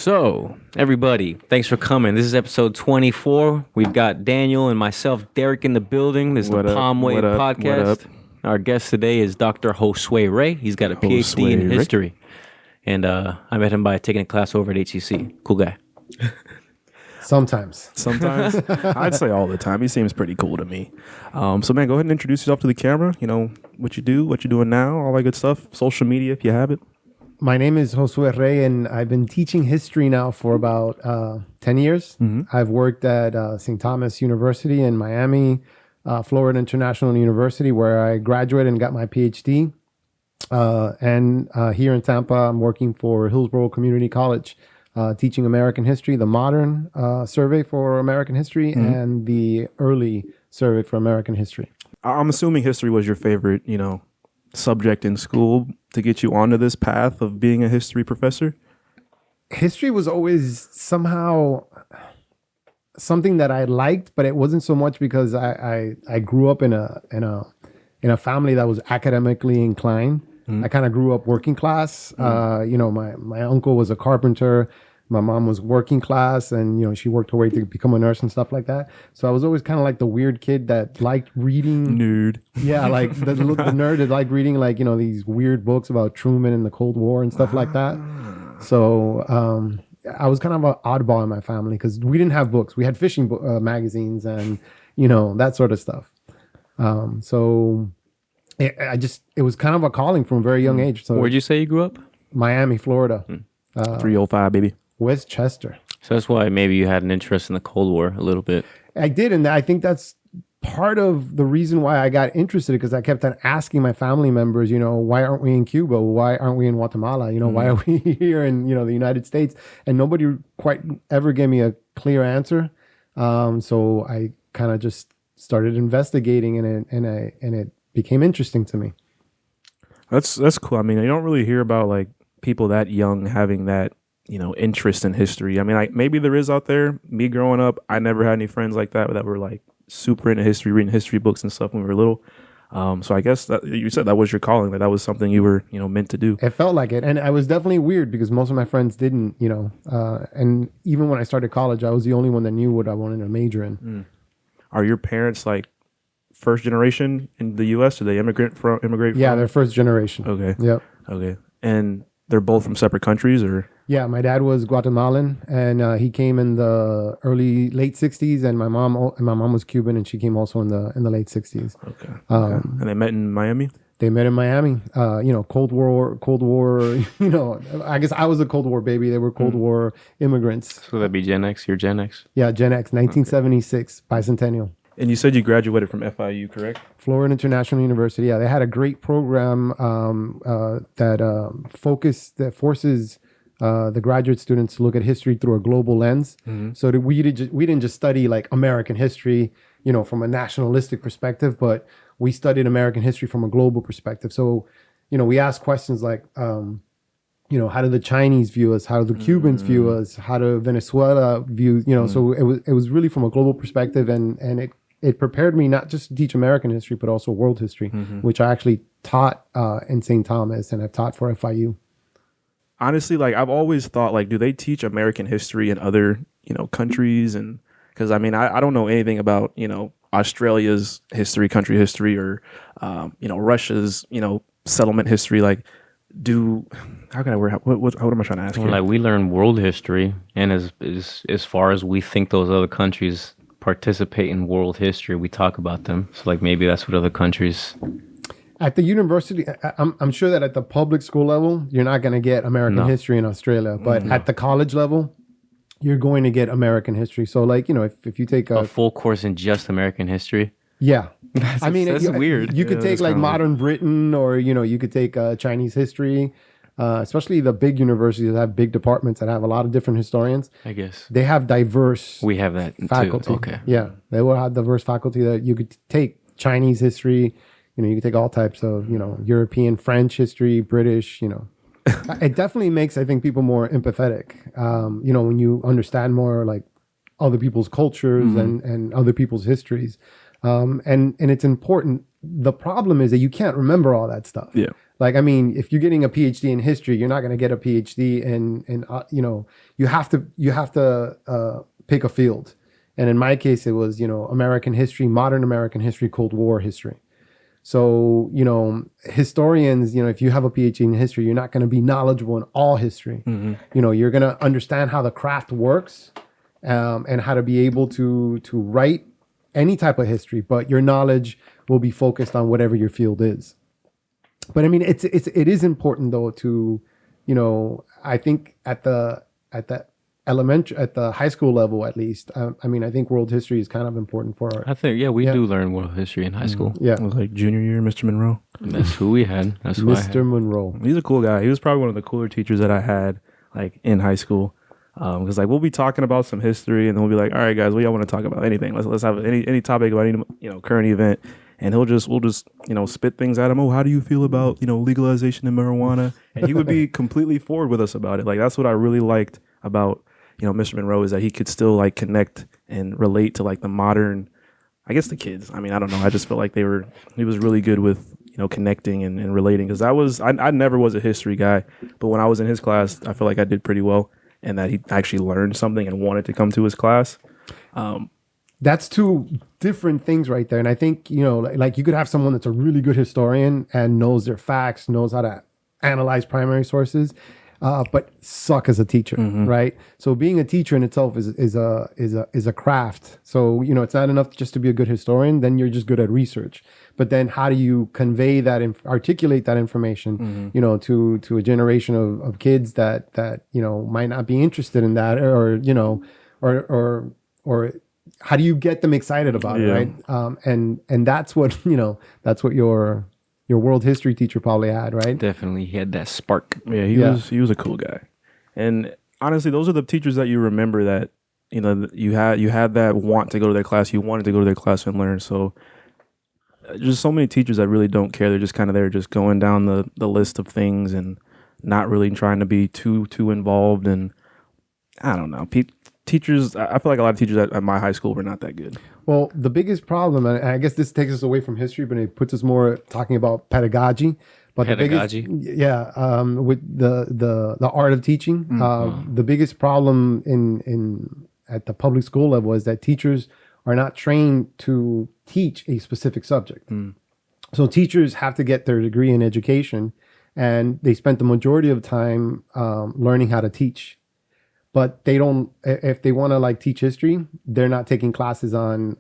So, everybody, thanks for coming. This is episode 24. We've got Daniel and myself, Derek, in the building. This is the PalmWave Podcast. Our guest today is Dr. Josue Ray. He's got a PhD in history. And I met him by taking a class over at HCC. Cool guy. Sometimes. I'd say all the time. He seems pretty cool to me. So, man, go ahead and introduce yourself to the camera. You know, what you do, what you're doing now, all that good stuff. Social media, if you have it. My name is Josue Ray, and I've been teaching history now for about 10 years. Mm-hmm. I've worked at St. Thomas University in Miami, Florida International University, where I graduated and got my PhD. And here in Tampa, I'm working for Hillsborough Community College, teaching American history, the modern survey for American history, and the early survey for American history. I'm assuming history was your favorite, subject in school to get you onto this path of being a history professor? History was always somehow something that I liked, but it wasn't so much because I grew up in a family that was academically inclined. I kind of grew up working class. My uncle was a carpenter. My mom was working class, and she worked her way to become a nurse and stuff like that. So I was always kind of like the weird kid that liked reading. Nerd. Yeah, like the nerd that liked reading these weird books about Truman and the Cold War and stuff like that. So I was kind of an oddball in my family because we didn't have books. We had fishing magazines and that sort of stuff. So it was kind of a calling from a very young age. So where'd you say you grew up? Miami, Florida. 305, baby. Westchester. So that's why maybe you had an interest in the Cold War a little bit. I did, and I think that's part of the reason why I got interested, because I kept on asking my family members, why aren't we in Cuba? Why aren't we in Guatemala? Why are we here in, the United States? And nobody quite ever gave me a clear answer. So I kind of just started investigating, and it became interesting to me. That's cool. I mean, you don't really hear about like people that young having that, interest in history. I mean, maybe there is out there. Me growing up, I never had any friends like that were like super into history, reading history books and stuff when we were little. So I guess that you said that was your calling, that was something you were, meant to do. It felt like it. And I was definitely weird because most of my friends didn't, and even when I started college, I was the only one that knew what I wanted to major in. Are your parents like first generation in the U.S.? Did they immigrate from? Yeah, they're first generation. Okay. Yep. Okay. And they're both from separate countries, or? Yeah, my dad was Guatemalan, and he came in the late 60s, and my mom was Cuban, and she came also in the late 60s. Okay. And they met in Miami? They met in Miami. Cold War, I guess I was a Cold War baby. They were Cold War immigrants. So that'd be Gen X, you're Gen X? Yeah, Gen X, 1976, bicentennial. And you said you graduated from FIU, correct? Florida International University. Yeah, they had a great program that forces the graduate students to look at history through a global lens. Mm-hmm. So that we didn't just study like American history, from a nationalistic perspective, but we studied American history from a global perspective. So, we asked questions like, how do the Chinese view us? How do the Cubans view us? How do Venezuela view, so it was really from a global perspective, and it prepared me not just to teach American history, but also world history, which I actually taught in St. Thomas, and I've taught for FIU. Honestly, like I've always thought, like, do they teach American history in other, countries? And because I mean, I don't know anything about, Australia's history, country history, or, Russia's, settlement history. Like, how can I work? What am I trying to ask? Well, like we learn world history, and as far as we think those other countries participate in world history, we talk about them. So like maybe that's what other countries. At the university, I'm sure that at the public school level, you're not going to get American history in Australia, but at the college level, you're going to get American history. So like, if you take a full course in just American history. Yeah. That's weird. You could take like modern Britain, or, you could take Chinese history, especially the big universities that have big departments that have a lot of different historians. I guess they have diverse. We have that faculty. Too. Okay. Yeah. They will have diverse faculty that you could take Chinese history, you could take all types of, European, French history, British, It definitely makes, I think, people more empathetic. When you understand more like other people's cultures and other people's histories. And it's important. The problem is that you can't remember all that stuff. Yeah. Like, I mean, if you're getting a PhD in history, you're not going to get a PhD in you have to pick a field. And in my case, it was, American history, modern American history, Cold War history. So, historians, if you have a PhD in history, you're not going to be knowledgeable in all history. You're going to understand how the craft works, and how to be able to write any type of history, but your knowledge will be focused on whatever your field is. But I mean, it is important though to, I think at the high school level at least. I mean, I think world history is kind of important for our. I think we do learn world history in high school. Yeah, it was like junior year, Mr. Monroe. That's who we had. That's who Mr. Monroe. He's a cool guy. He was probably one of the cooler teachers that I had like in high school. Because like we'll be talking about some history, and then we'll be like, all right, guys, what y'all want to talk about? Anything. Let's have any topic about any current event. And we'll just spit things at him. Oh, how do you feel about legalization of marijuana? And he would be completely forward with us about it. Like that's what I really liked about Mr. Monroe, is that he could still like connect and relate to like the modern, I guess the kids. I mean, I don't know. I just felt like he was really good with connecting and relating. Because I never was a history guy, but when I was in his class, I feel like I did pretty well, and that he actually learned something and wanted to come to his class. That's two different things right there. And I think, like you could have someone that's a really good historian and knows their facts, knows how to analyze primary sources, but suck as a teacher, right? So being a teacher in itself is a craft. So, it's not enough just to be a good historian, then you're just good at research. But then how do you convey that, articulate that information, to a generation of kids that might not be interested in that, or how do you get them excited about it, right? And that's what your world history teacher probably had, right? Definitely, he had that spark. Yeah, he was a cool guy. And honestly, those are the teachers that you remember that you had that want to go to their class. You wanted to go to their class and learn. So just so many teachers that really don't care. They're just kind of there, just going down the list of things and not really trying to be too involved. And I don't know, teachers, I feel like a lot of teachers at my high school were not that good. Well, the biggest problem, and I guess this takes us away from history, but it puts us more talking about pedagogy. But pedagogy, with the art of teaching, the biggest problem in at the public school level is that teachers are not trained to teach a specific subject. So teachers have to get their degree in education, and they spent the majority of time learning how to teach. But they don't. If they want to like teach history, they're not taking classes on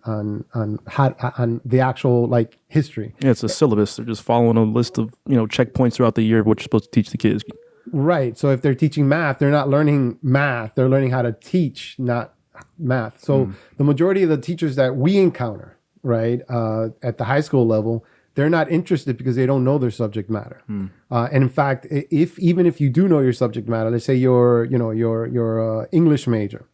the actual like history. Yeah, it's a syllabus. They're just following a list of checkpoints throughout the year of what you're supposed to teach the kids. Right. So if they're teaching math, they're not learning math. They're learning how to teach, not math. So the majority of the teachers that we encounter, right, at the high school level, they're not interested because they don't know their subject matter. And in fact, even if you do know your subject matter, let's say you're English major,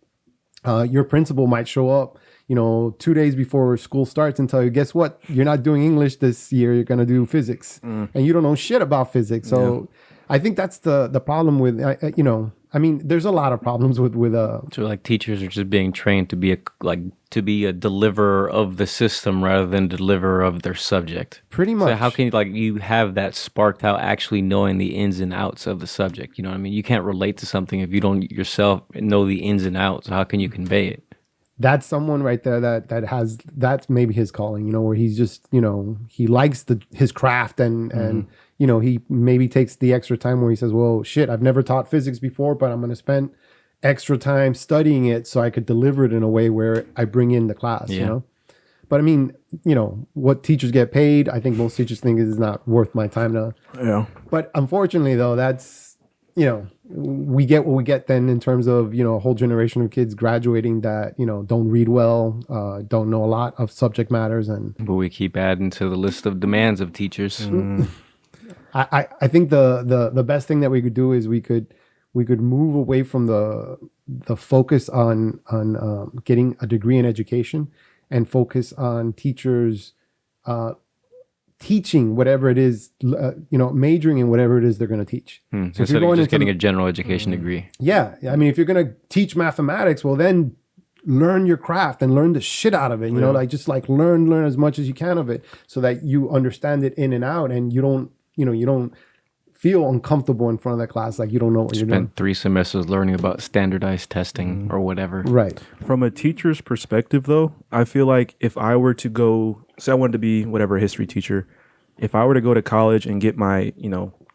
your principal might show up, 2 days before school starts and tell you, guess what? You're not doing English this year. You're going to do physics, and you don't know shit about physics. So I think that's the problem with, I mean, there's a lot of problems with So like teachers are just being trained to be a deliverer of the system rather than deliverer of their subject. Pretty much. So how can you have that sparked out actually knowing the ins and outs of the subject? You know what I mean? You can't relate to something if you don't yourself know the ins and outs. So how can you convey it? That's someone right there that's maybe his calling, where he's just, he likes his craft and he maybe takes the extra time where he says, well, shit, I've never taught physics before, but I'm going to spend extra time studying it so I could deliver it in a way where I bring in the class, But I mean, what teachers get paid, I think most teachers think is not worth my time to. Yeah. But unfortunately, though, that's, we get what we get then in terms of, a whole generation of kids graduating that, don't read well, don't know a lot of subject matters. But we keep adding to the list of demands of teachers. I think the best thing that we could do is we could move away from the focus on getting a degree in education and focus on teachers teaching whatever it is, majoring in whatever it is they're going to teach. So instead of just getting a general education degree. Yeah. I mean, if you're going to teach mathematics, well, then learn your craft and learn the shit out of it. Just learn as much as you can of it so that you understand it in and out, and you don't feel uncomfortable in front of that class, like you don't know what you're doing. Spent 3 semesters learning about standardized testing or whatever. Right. From a teacher's perspective, though, I feel like if I were to go, say I wanted to be whatever history teacher, if I were to go to college and get my,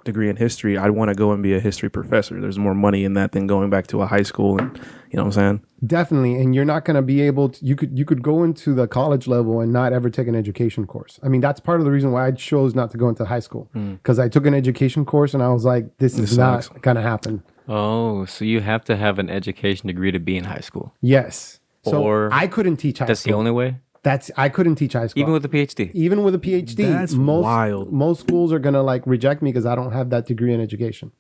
degree in history, I'd want to go and be a history professor. There's more money in that than going back to a high school, and you know what I'm saying? Definitely. And you're not going to be able to, you could go into the college level and not ever take an education course. I mean, that's part of the reason why I chose not to go into high school, because I took an education course and I was like, this is not going to happen. Oh, so you have to have an education degree to be in high school. Yes. So Or I couldn't teach high That's school. the only way? I couldn't teach high school. Even with a PhD? Even with a PhD. That's wild. Most schools are going to like reject me because I don't have that degree in education.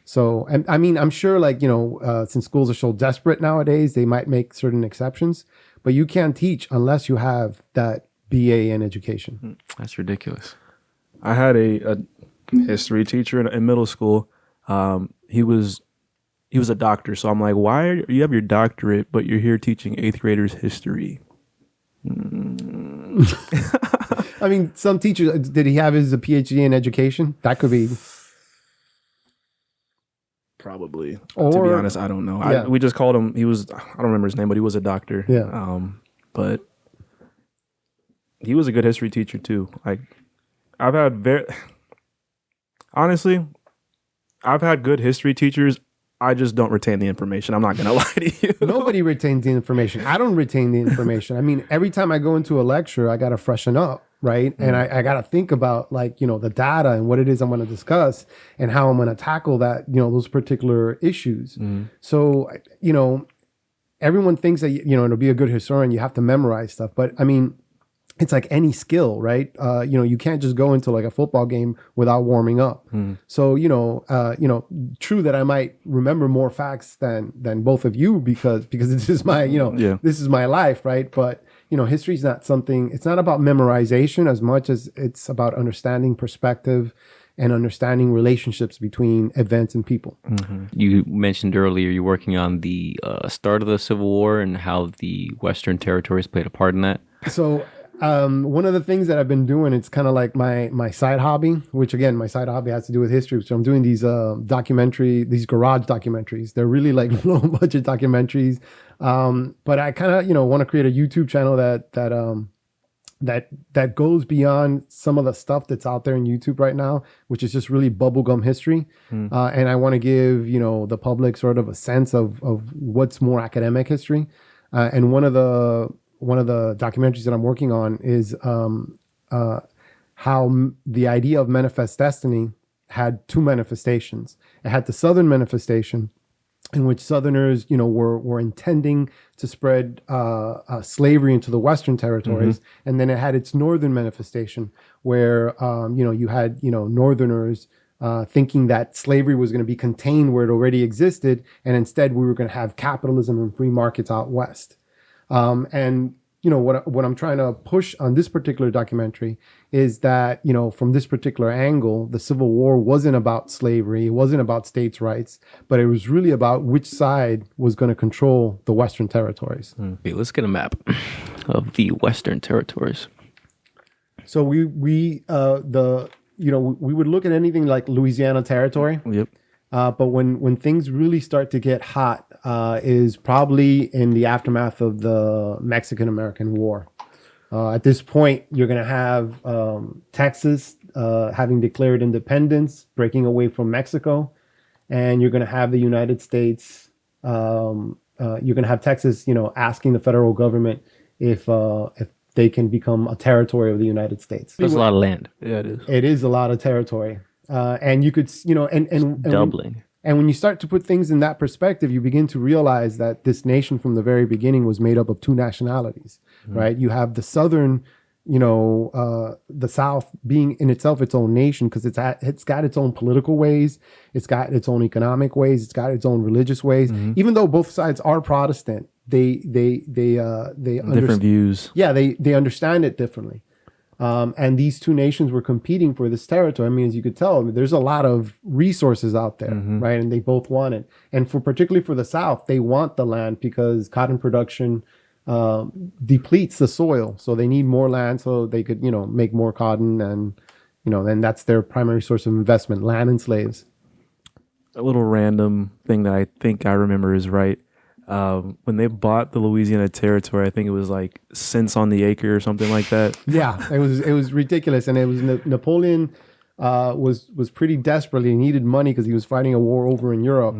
So, and I mean, I'm sure like, since schools are so desperate nowadays, they might make certain exceptions, but you can't teach unless you have that BA in education. That's ridiculous. I had a history teacher in middle school. He was a doctor, so I'm like, why you have your doctorate, but you're here teaching 8th graders history? I mean, some teachers, did he have his PhD in education? That could be. Probably. To Or- be honest, I don't know. Yeah. We just called him, I don't remember his name, but he was a doctor. Yeah. But he was a good history teacher too. Like, honestly, I've had good history teachers. I just don't retain the information. I'm not going to lie to you. Nobody retains the information. I don't retain the information. I mean, every time I go into a lecture, I got to freshen up, right? And I got to think about like, the data and what it is I'm going to discuss and how I'm going to tackle that, those particular issues. So, everyone thinks that, to be a good historian, you have to memorize stuff. But I mean, it's like any skill, right? You can't just go into like a football game without warming up. So, true that I might remember more facts than both of you because this is my, this is my life, right? But, history is not something, it's not about memorization as much as it's about understanding perspective and understanding relationships between events and people. You mentioned earlier you're working on the start of the Civil War and how the Western territories played a part in that. So, one of the things that I've been doing, it's kind of like my side hobby, which again, my side hobby has to do with history. So I'm doing these garage documentaries. They're really like low budget documentaries. But I kind of, want to create a YouTube channel that goes beyond some of the stuff that's out there in YouTube right now, which is just really bubblegum history. And I want to give, the public sort of a sense of what's more academic history. And one of the documentaries that I'm working on is how the idea of manifest destiny had 2 manifestations. It had the Southern manifestation, in which Southerners, were intending to spread slavery into the Western territories, and then it had its Northern manifestation, where you had Northerners thinking that slavery was going to be contained where it already existed, and instead we were going to have capitalism and free markets out west. And what I'm trying to push on this particular documentary is that, from this particular angle, the Civil War wasn't about slavery. It wasn't about states' rights, but it was really about which side was going to control the Western territories. Okay, let's get a map of the Western territories. So we would look at anything like Louisiana Territory. Yep. But when things really start to get hot is probably in the aftermath of the Mexican-American War. At this point, you're going to have Texas having declared independence, breaking away from Mexico, and you're going to have the United States. You're going to have Texas, asking the federal government if they can become a territory of the United States. There's a lot of land. Yeah, it is. It is a lot of territory. And you could, and Doubling. And when you start to put things in that perspective, you begin to realize that this nation from the very beginning was made up of 2 nationalities, right? You have the Southern, the South being in itself its own nation because it's got its own political ways, it's got its own economic ways, it's got its own religious ways. Even though both sides are Protestant, they Different views. Yeah, they understand it differently. And these 2 nations were competing for this territory. I mean, as you could tell, there's a lot of resources out there, right? And they both want it. And particularly for the South, they want the land because cotton production depletes the soil. So they need more land so they could, make more cotton and then that's their primary source of investment, land and slaves. A little random thing that I think I remember is right. When they bought the Louisiana Territory, I think it was like cents on the acre or something like that. Yeah, it was ridiculous, and it was Napoleon was pretty desperate. He needed money because he was fighting a war over in Europe,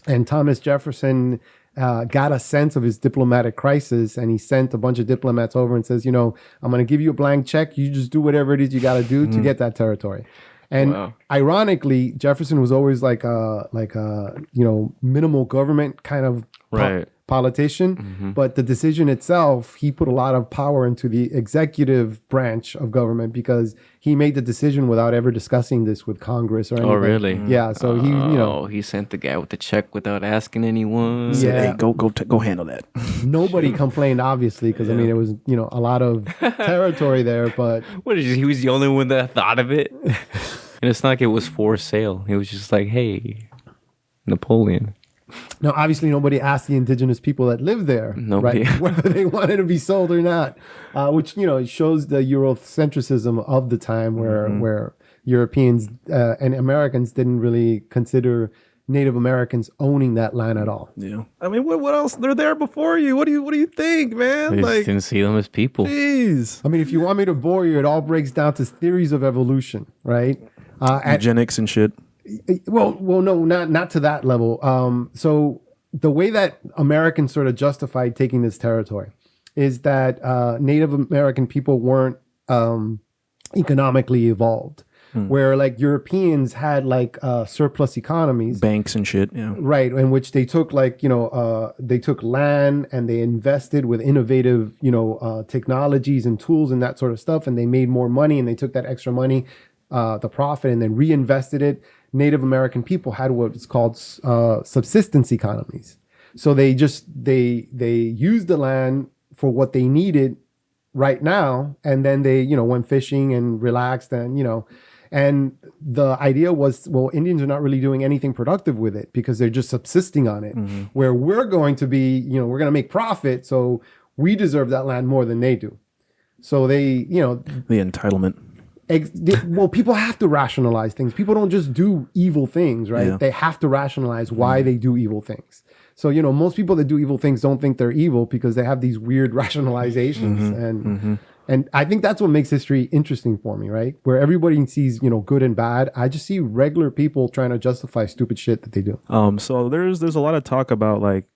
and Thomas Jefferson got a sense of his diplomatic crisis, and he sent a bunch of diplomats over and says, I'm going to give you a blank check. You just do whatever it is you got to do to get that territory. And ironically, Jefferson was always like a minimal government kind of politician. But the decision itself, he put a lot of power into the executive branch of government because he made the decision without ever discussing this with Congress or anything. Oh, really? Yeah. So he sent the guy with the check without asking anyone. Yeah. Hey, go handle that. Nobody complained, obviously, because it was a lot of territory there. But he was the only one that thought of it. And it's not like it was for sale. He was just like, hey, Napoleon. Now, obviously, nobody asked the indigenous people that live there, right, whether they wanted to be sold or not, which, shows the Eurocentrism of the time where Europeans and Americans didn't really consider Native Americans owning that land at all. Yeah. I mean, what else? They're there before you. What do you think, man? They just didn't see them as people. Jeez. I mean, if you want me to bore you, it all breaks down to theories of evolution, right? Eugenics and shit. Well, no, not to that level. So the way that Americans sort of justified taking this territory is that Native American people weren't economically evolved, where like Europeans had like surplus economies, banks and shit, right, in which they took they took land and they invested with innovative technologies and tools and that sort of stuff, and they made more money, and they took that extra money, the profit, and then reinvested it. Native American people had what is called subsistence economies. So they used the land for what they needed right now, and then they went fishing and relaxed, and and the idea was, well, Indians are not really doing anything productive with it because they're just subsisting on it. Where we're going to be, we're going to make profit, so we deserve that land more than they do. So they, the entitlement. Well, people have to rationalize things. People don't just do evil things, right? Yeah. They have to rationalize why they do evil things. So, most people that do evil things don't think they're evil because they have these weird rationalizations. And I think that's what makes history interesting for me, right? Where everybody sees, good and bad. I just see regular people trying to justify stupid shit that they do. So there's a lot of talk about, like,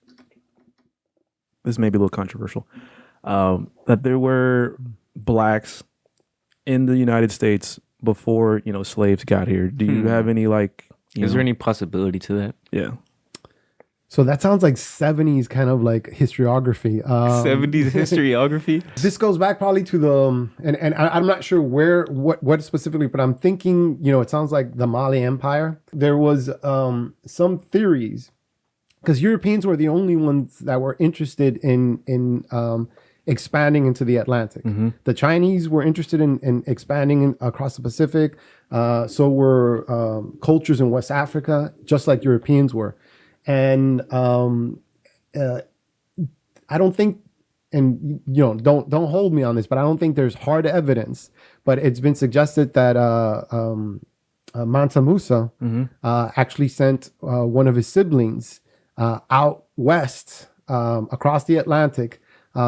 this may be a little controversial, that there were blacks in the United States before, slaves got here. Do you have any, like... Is there any possibility to that? Yeah. So that sounds like 70s kind of like historiography. 70s historiography? This goes back probably to the... And I'm not sure what specifically, but I'm thinking, it sounds like the Mali Empire. There was some theories, because Europeans were the only ones that were interested in expanding into the Atlantic. The Chinese were interested in expanding across the Pacific. So were cultures in West Africa, just like Europeans were. And I don't think, and don't hold me on this, but I don't think there's hard evidence. But it's been suggested that Mansa Musa actually sent one of his siblings out west across the Atlantic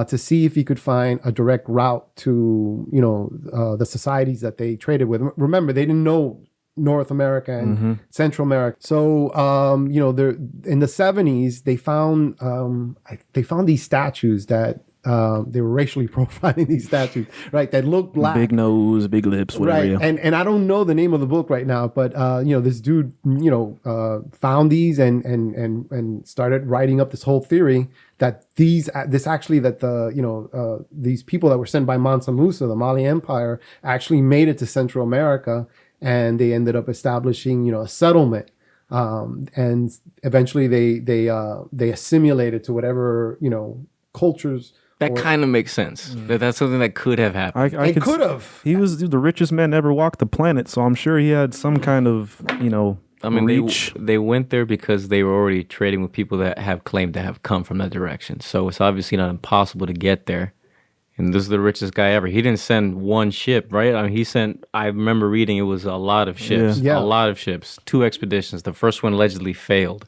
to see if he could find a direct route to, the societies that they traded with. Remember, they didn't know North America and Central America. So, they're in the 70s, they found these statues that they were racially profiling these statues, right? That looked black, big nose, big lips, whatever. Right, and I don't know the name of the book right now, but this dude, found these and started writing up this whole theory that these people that were sent by Mansa Musa, the Mali Empire, actually made it to Central America, and they ended up establishing, a settlement. And eventually they assimilated to whatever, cultures. That kind of makes sense. That's something that could have happened. It could have. He was the richest man ever walked the planet, so I'm sure he had some kind of, reach. They went there because they were already trading with people that have claimed to have come from that direction. So it's obviously not impossible to get there. And this is the richest guy ever. He didn't send one ship, right? I mean, I remember reading it was a lot of ships. Yeah. A lot of ships. 2 expeditions. The first one allegedly failed.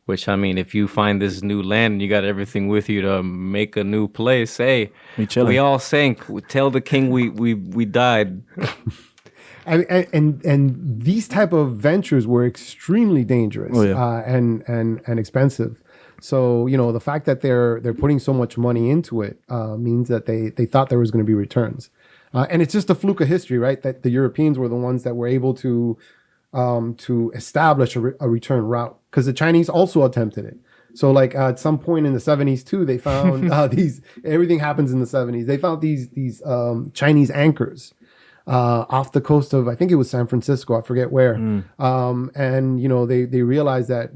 Which, I mean, if you find this new land and you got everything with you to make a new place, hey, we all sank. Tell the king we died. And these type of ventures were extremely dangerous and expensive. So, the fact that they're putting so much money into it means that they thought there was going to be returns. And it's just a fluke of history, right? That the Europeans were the ones that were able to establish a return route, because the Chinese also attempted it. So like at some point in the 70s too, they found everything happens in the 70s. They found these Chinese anchors off the coast of, I think it was San Francisco, I forget where. And they realized that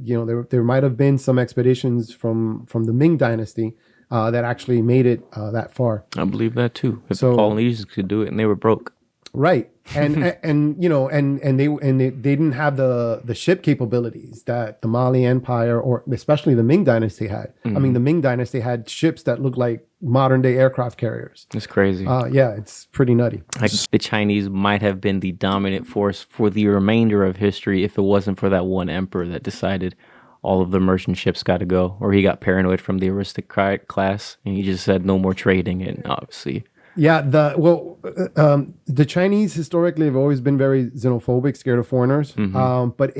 there might have been some expeditions from the Ming Dynasty that actually made it that far. I believe that too. If the Polynesians could do it and they were broke. Right. And they didn't have the ship capabilities that the Mali Empire or especially the Ming Dynasty had. I mean, the Ming Dynasty had ships that looked like modern day aircraft carriers. It's crazy. It's pretty nutty. Like the Chinese might have been the dominant force for the remainder of history if it wasn't for that one emperor that decided all of the merchant ships got to go, or he got paranoid from the aristocratic class and he just said no more trading, and obviously. Yeah, the Chinese historically have always been very xenophobic, scared of foreigners. But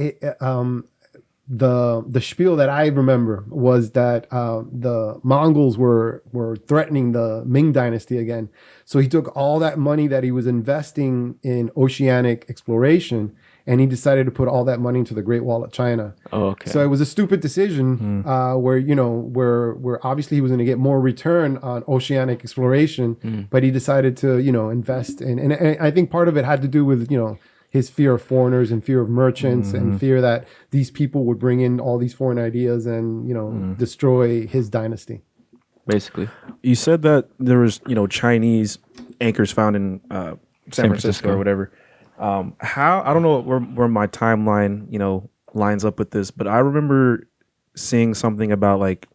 the spiel that I remember was that the Mongols were threatening the Ming Dynasty again. So he took all that money that he was investing in oceanic exploration, and he decided to put all that money into the Great Wall of China. Oh, okay. So it was a stupid decision where obviously he was going to get more return on oceanic exploration, but he decided to, invest in, and I think part of it had to do with, his fear of foreigners and fear of merchants and fear that these people would bring in all these foreign ideas and, destroy his dynasty. Basically. You said that there was, Chinese anchors found in San Francisco or whatever. How, I don't know where my timeline, lines up with this, but I remember seeing something about like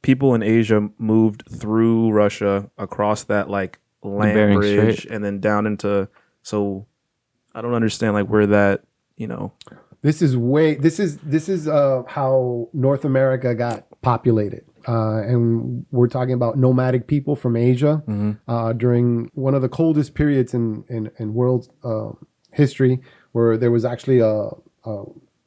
people in Asia moved through Russia across that like land bridge and then down into, so I don't understand like where that, This is how North America got populated. And we're talking about nomadic people from Asia during one of the coldest periods in world history, where there was actually a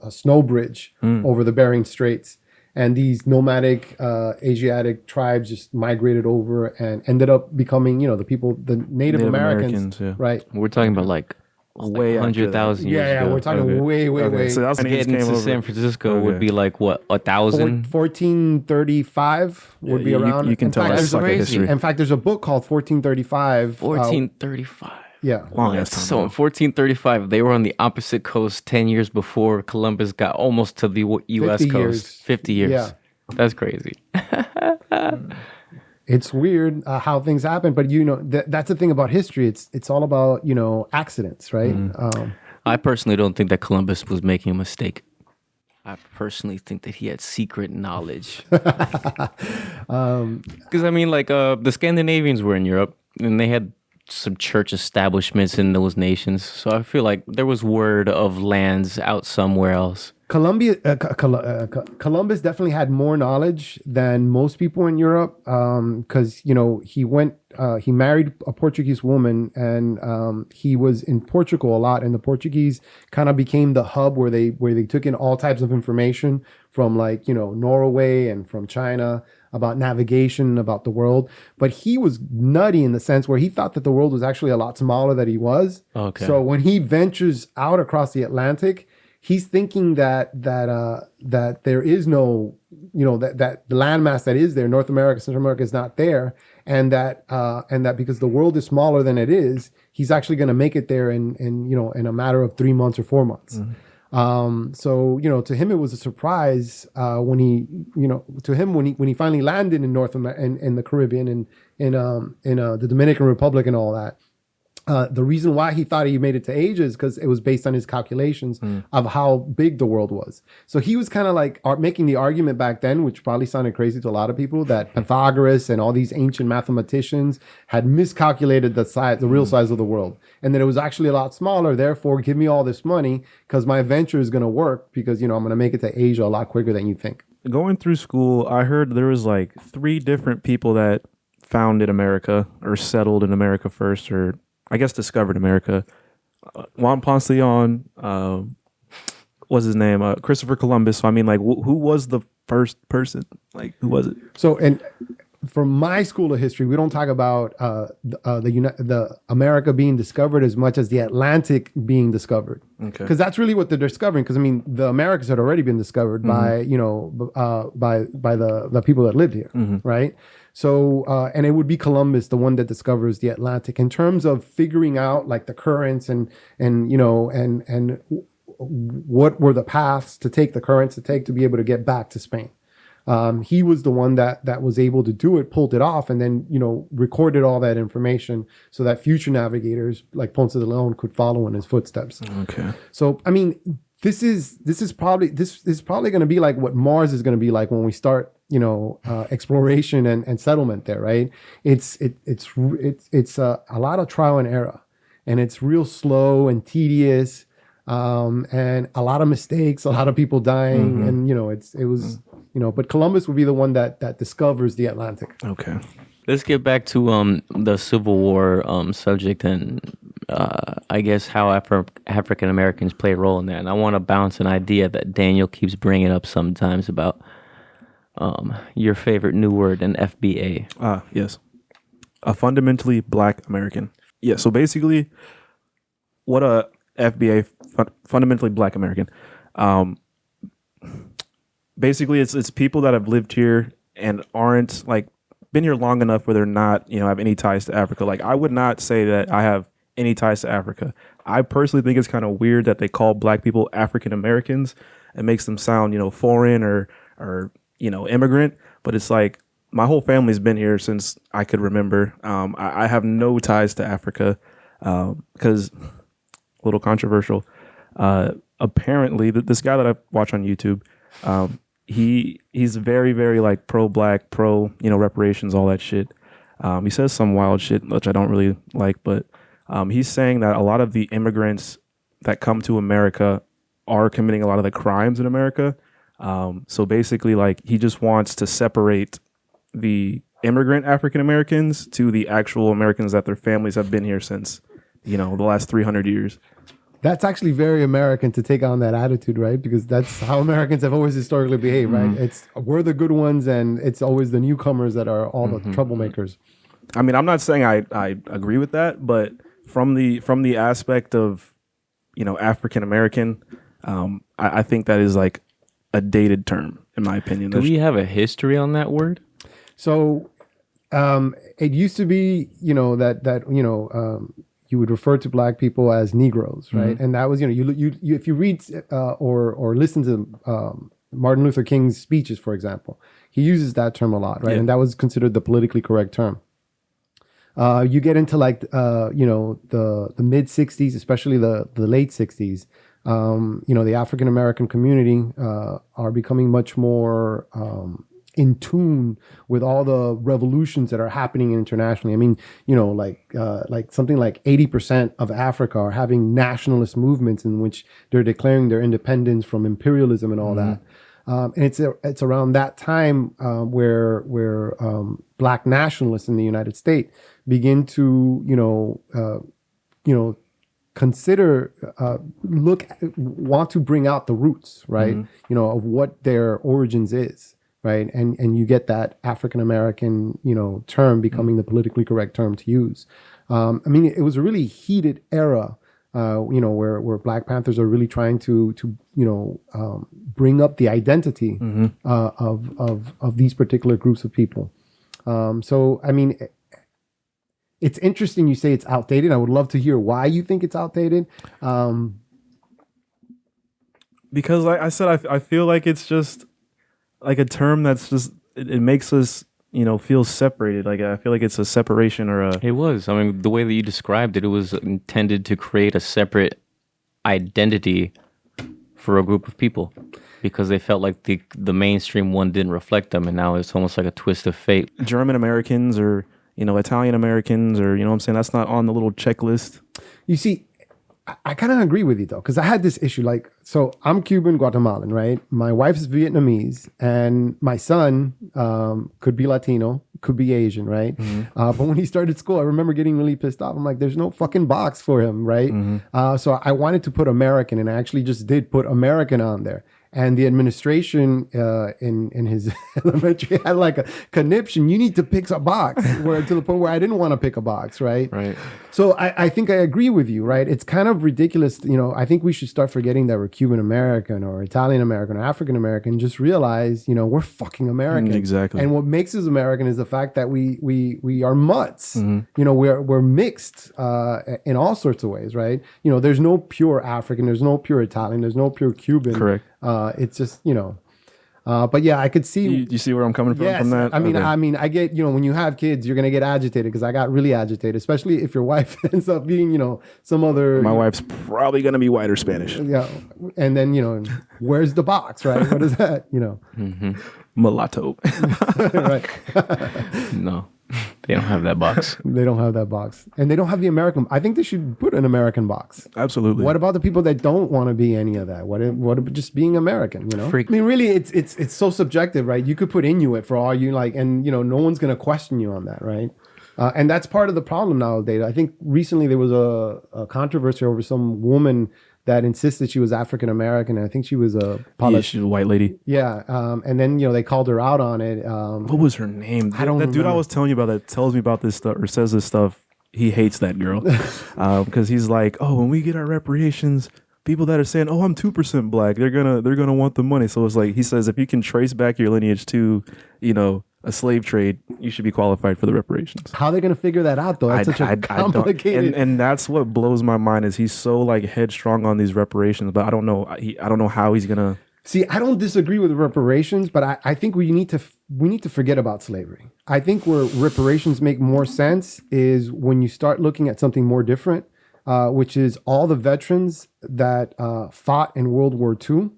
snow bridge over the Bering Straits, and these nomadic Asiatic tribes just migrated over and ended up becoming the Native Americans right? We're talking about like way 100,000 years ago. We're talking way. So that's getting to San Francisco would be like what, 1,000? 1435 would be around. You can tell that's history. In fact, there's a book called 1435. 1435. Yeah. Long ass time. So in 1435, they were on the opposite coast 10 years before Columbus got almost to the U.S. coast. 50 years. Yeah. That's crazy. It's weird how things happen, but that's the thing about history. It's all about accidents, right? I personally don't think that Columbus was making a mistake. I personally think that he had secret knowledge. Because I mean, like the Scandinavians were in Europe, and they had some church establishments in those nations. So I feel like there was word of lands out somewhere else. Columbus definitely had more knowledge than most people in Europe, because he married a Portuguese woman, and he was in Portugal a lot, and the Portuguese kind of became the hub where they took in all types of information from Norway and from China about navigation, about the world. But he was nutty in the sense where he thought that the world was actually a lot smaller than he was. Okay. So when he ventures out across the Atlantic, he's thinking that there is no, that the landmass that is there, North America, Central America, is not there, and that because the world is smaller than it is, he's actually going to make it there in a matter of 3 months or 4 months. So to him it was a surprise when he finally landed in North America, in the Caribbean, and in the Dominican Republic and all that. The reason why he thought he made it to Asia is because it was based on his calculations of how big the world was. So he was kind of like making the argument back then, which probably sounded crazy to a lot of people, that Pythagoras and all these ancient mathematicians had miscalculated the size, the real size of the world, and that it was actually a lot smaller. Therefore, give me all this money because my venture is going to work because, I'm going to make it to Asia a lot quicker than you think. Going through school, I heard there was like 3 different people that founded America or settled in America first, or I guess discovered America. Juan Ponce de Leon, what's his name? Christopher Columbus. So I mean, like, who was the first person? Like, who was it? So, and from my school of history, we don't talk about the America being discovered as much as the Atlantic being discovered. Okay. Because that's really what they're discovering. Because I mean, the Americas had already been discovered by by the people that lived here, right? So, and it would be Columbus, the one that discovers the Atlantic, in terms of figuring out like the currents and what were the paths to take, the currents to take to be able to get back to Spain. He was the one that was able to do it, pulled it off, and then, recorded all that information so that future navigators like Ponce de Leon could follow in his footsteps. Okay. So, I mean, this is probably going to be like what Mars is going to be like when we start, exploration and settlement there, right? It's a lot of trial and error, and it's real slow and tedious, and a lot of mistakes, a lot of people dying, and it was. But Columbus would be the one that discovers the Atlantic. Okay. Let's get back to the Civil War subject and I guess how African Americans play a role in that. And I want to bounce an idea that Daniel keeps bringing up sometimes about your favorite new word, an FBA. Yes. A fundamentally Black American. Yeah, so basically what a FBA, fundamentally Black American. Basically, it's people that have lived here and aren't like been here long enough where they're not, have any ties to Africa. Like, I would not say that I have any ties to Africa. I personally think it's kind of weird that they call Black people African Americans. It makes them sound, foreign or immigrant. But it's like my whole family's been here since I could remember. I have no ties to Africa because a little controversial. Apparently, this guy that I watch on YouTube. He's very, very like pro-Black, pro, reparations, all that shit. He says some wild shit, which I don't really like, but he's saying that a lot of the immigrants that come to America are committing a lot of the crimes in America. So basically, like, he just wants to separate the immigrant African Americans to the actual Americans that their families have been here since, the last 300 years. That's actually very American to take on that attitude, right? Because that's how Americans have always historically behaved, right? We're the good ones, and it's always the newcomers that are all the troublemakers. I mean, I'm not saying I agree with that, but from the aspect of, African American, I think that is like a dated term, in my opinion. Do we have a history on that word? So, it used to be, you would refer to Black people as Negroes, right? And that was, you if you read or listen to Martin Luther King's speeches, for example, he uses that term a lot, right? Yeah. And that was considered the politically correct term. You get into like the mid '60s, especially the late '60s. The African American community are becoming much more in tune with all the revolutions that are happening internationally. I mean, like something like 80% of Africa are having nationalist movements in which they're declaring their independence from imperialism and all that. And it's around that time where Black nationalists in the United States begin to consider want to bring out the roots, right? Of what their origins is. Right. And you get that African American, term becoming the politically correct term to use. I mean, it was a really heated era, where Black Panthers are really trying to bring up the identity of these particular groups of people. So, I mean, it's interesting you say it's outdated. I would love to hear why you think it's outdated. Because like I said, I feel like it's just like a term that's just, it makes us feels separated. Like I feel like it's a separation or a. It was. I mean, the way that you described it, it was intended to create a separate identity for a group of people because they felt like the mainstream one didn't reflect them, and now it's almost like a twist of fate. German Americans or Italian Americans or what I'm saying, that's not on the little checklist. You see, I kind of agree with you though, because I had this issue. Like, so I'm Cuban, Guatemalan, right? My wife's Vietnamese, and my son could be Latino, could be Asian, right? But when he started school, I remember getting really pissed off. I'm like, there's no fucking box for him, right? So I wanted to put American, and I actually just did put American on there. And the administration in his elementary had like a conniption. You need to pick a box, to the point where I didn't want to pick a box, right? Right. So I think I agree with you, right? It's kind of ridiculous. I think we should start forgetting that we're Cuban American or Italian American or African American. Just realize, we're fucking American. Exactly. And what makes us American is the fact that we are mutts. We're mixed in all sorts of ways, right? There's no pure African, there's no pure Italian, there's no pure Cuban. Correct. It's just, but yeah, I could see. You see where I'm coming from? Yes, from that? I mean, I get, when you have kids, you're gonna get agitated because I got really agitated, especially if your wife ends up being, some other. My wife's probably gonna be white or Spanish. Yeah, and then where's the box, right? What is that? Mulatto. Right. No. They don't have that box. They don't have that box. And they don't have the American. I think they should put an American box. Absolutely. What about the people that don't want to be any of that? What about just being American, Freak. I mean, really, it's so subjective, right? You could put Inuit for all you like, and, no one's going to question you on that, right? And that's part of the problem nowadays. I think recently there was a controversy over some woman that insisted she was African American. And I think she was she's a white lady. Yeah. And then, they called her out on it. What was her name? I don't That dude remember. I was telling you about that tells me about this stuff or says this stuff. He hates that girl because he's like, oh, when we get our reparations, people that are saying, oh, I'm 2% black, they're gonna want the money. So it's like he says, if you can trace back your lineage to, a slave trade, you should be qualified for the reparations. How are they going to figure that out, though? That's such a complicated. And that's what blows my mind is he's so like headstrong on these reparations, but I don't know how he's gonna. See, I don't disagree with reparations, but I think we need to forget about slavery. I think where reparations make more sense is when you start looking at something more different, which is all the veterans that fought in World War II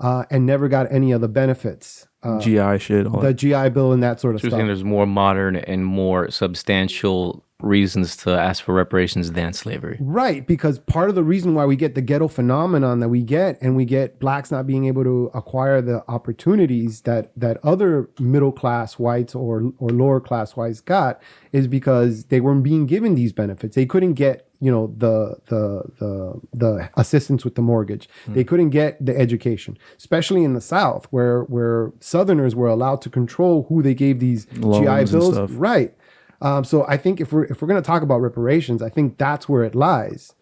and never got any of the benefits. GI shit. All the GI Bill and that sort of You're stuff. saying there's more modern and more substantial reasons to ask for reparations than slavery. Right, because part of the reason why we get the ghetto phenomenon that we get, and we get blacks not being able to acquire the opportunities that other middle class whites or lower class whites got, is because they weren't being given these benefits. They couldn't get the assistance with the mortgage. They couldn't get the education, especially in the South, where Southerners were allowed to control who they gave these Loans GI Bills. and stuff. Right. So I think if we're going to talk about reparations, I think that's where it lies,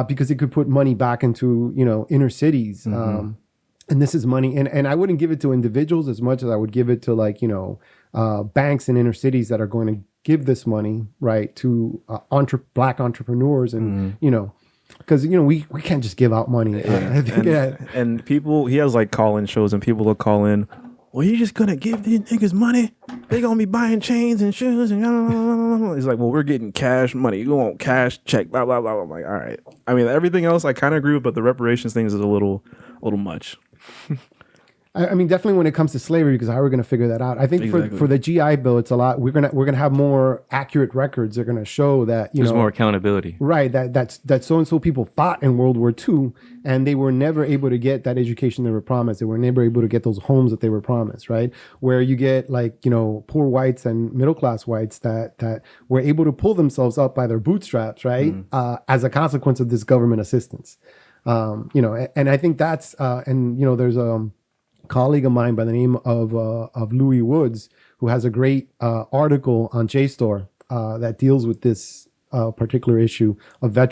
because it could put money back into inner cities. And this is money, and I wouldn't give it to individuals as much as I would give it to banks in inner cities that are going to give this money right to black entrepreneurs, and because we can't just give out money. And people, he has like call-in shows, and people will call in. Well, you just gonna give these niggas money? They gonna be buying chains and shoes and he's like, well, we're getting cash money. You want cash, check, blah blah blah. I'm like, all right. I mean, everything else I kind of agree with, but the reparations things is a little much. I mean, definitely when it comes to slavery, because how are we going to figure that out? I think Exactly. for the GI Bill, it's a lot. We're gonna have more accurate records. They're gonna show that There's more accountability. right? That so and so people fought in World War II, and they were never able to get that education they were promised. They were never able to get those homes that they were promised. Right? Where you get poor whites and middle class whites that were able to pull themselves up by their bootstraps, right? As a consequence of this government assistance. And I think that's there's a colleague of mine by the name of Louis Woods, who has a great article on JSTOR that deals with this particular issue of black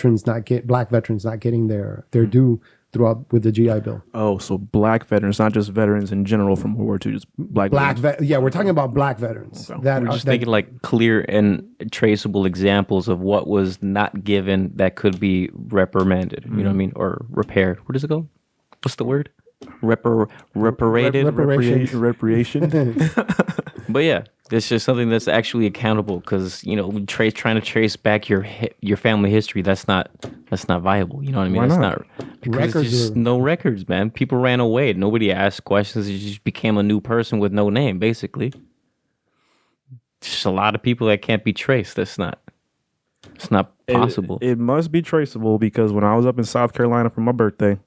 veterans not getting their due throughout with the GI Bill. Oh, so black veterans, not just veterans in general from World War II, just black veterans. Yeah, we're talking about black veterans. Okay. That We're just thinking like clear and traceable examples of what was not given that could be reprimanded. You know what I mean? Or repaired. Where does it go? What's the word? reparation. But yeah, it's just something that's actually accountable because trying to trace back your family history. That's not viable. You know what I mean? Why That's not? Because there's just no records, man. People ran away. Nobody asked questions. You just became a new person with no name, basically. Just a lot of people that can't be traced. It's not possible. It must be traceable because when I was up in South Carolina for my birthday,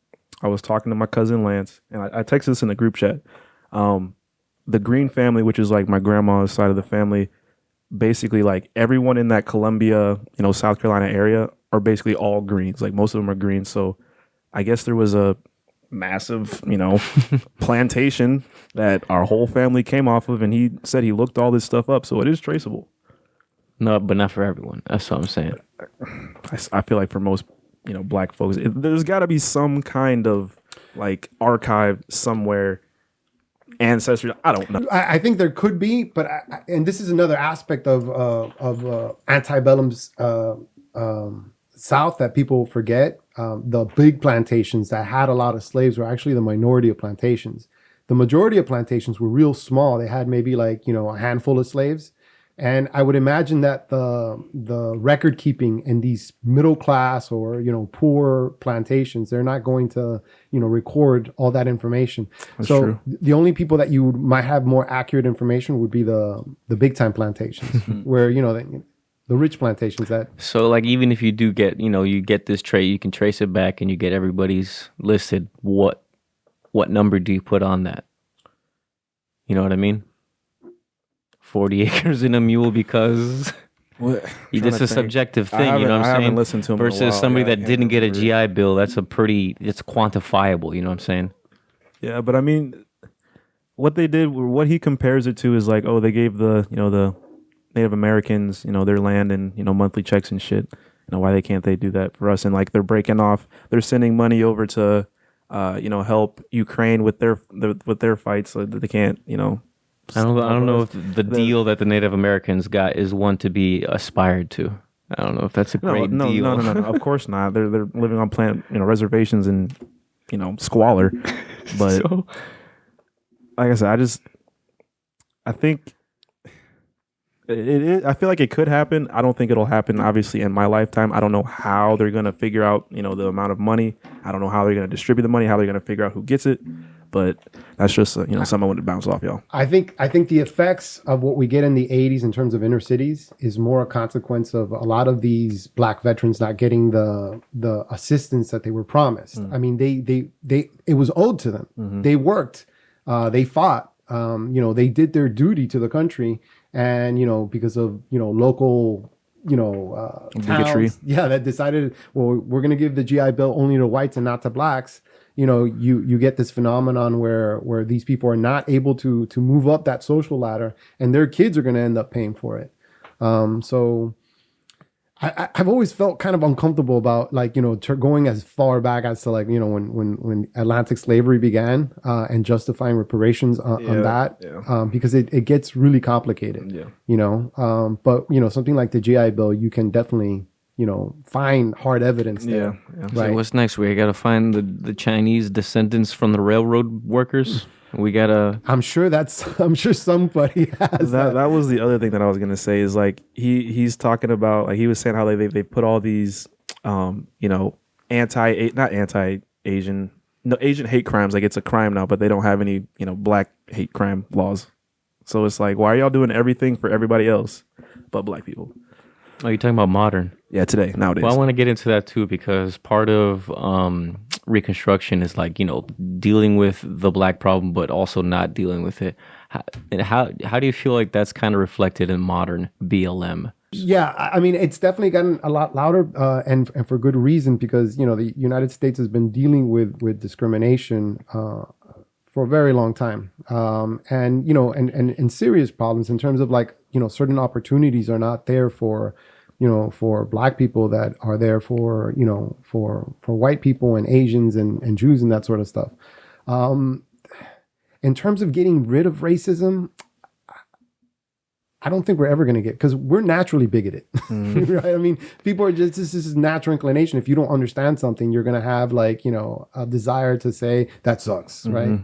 I was talking to my cousin Lance, and I texted this in the group chat. The Green family, which is like my grandma's side of the family, basically like everyone in that Columbia, South Carolina area are basically all Greens. Like most of them are Greens. So I guess there was a massive, plantation that our whole family came off of, and he said he looked all this stuff up. So it is traceable. No, but not for everyone. That's what I'm saying. I feel like for most, black folks, there's got to be some kind of like archive somewhere, ancestry. I don't know. I think there could be, but and this is another aspect of antebellum's South that people forget. The big plantations that had a lot of slaves were actually the minority of plantations. The majority of plantations were real small. They had maybe like a handful of slaves. And I would imagine that the record keeping in these middle class or poor plantations, they're not going to record all that information. That's so true. The only people that you might have more accurate information would be the big time plantations, where the rich plantations that. So like even if you do get you get this trait, you can trace it back and you get everybody's listed. What number do you put on that? You know what I mean? 40 acres in a mule because it's a subjective thing, you know what I'm saying? I haven't listened to him versus somebody that didn't get a GI Bill, that's it's quantifiable, you know what I'm saying? Yeah, but I mean, what he compares it to is like, they gave the Native Americans, their land and, monthly checks and shit. Why can't they do that for us? And like they're sending money over to, help Ukraine with their fights so that they can't, I don't know if the deal that the Native Americans got is one to be aspired to. I don't know if that's a great deal. No. Of course not. They're living on reservations and squalor. But like I said, I think I feel like it could happen. I don't think it'll happen. Obviously, in my lifetime, I don't know how they're gonna figure out the amount of money. I don't know how they're gonna distribute the money. How they're gonna figure out who gets it. But that's just something I wanted to bounce off y'all. I think the effects of what we get in the 80s in terms of inner cities is more a consequence of a lot of these black veterans not getting the assistance that they were promised. I mean, they it was owed to them. Mm-hmm. They worked, they fought, they did their duty to the country, and because of local bigotry. Yeah, that decided, well, we're going to give the GI Bill only to whites and not to blacks. You get this phenomenon where these people are not able to move up that social ladder, and their kids are going to end up paying for it. So I've always felt kind of uncomfortable about going as far back as to when Atlantic slavery began and justifying reparations on that because it gets really complicated. Yeah. But something like the GI Bill, you can definitely find hard evidence there. Yeah. Right. So what's next? We got to find the Chinese descendants from the railroad workers. We got to... I'm sure somebody has that. That was the other thing that I was going to say is like he's talking about, like he was saying how they put all these, Asian hate crimes. Like it's a crime now, but they don't have any, black hate crime laws. So it's like, why are y'all doing everything for everybody else but black people? Oh, you're talking about modern? Yeah, nowadays. Well, I want to get into that too because part of Reconstruction is dealing with the black problem, but also not dealing with it. How do you feel like that's kind of reflected in modern BLM? Yeah, I mean, it's definitely gotten a lot louder, and for good reason because the United States has been dealing with discrimination for a very long time, and serious problems in terms of certain opportunities are not there for black people that are there for white people and Asians and Jews and that sort of stuff. In terms of getting rid of racism, I don't think we're ever going to get, because we're naturally bigoted. Right? I mean, people are just, this is natural inclination. If you don't understand something, you're going to have like, you know, a desire to say that sucks, right?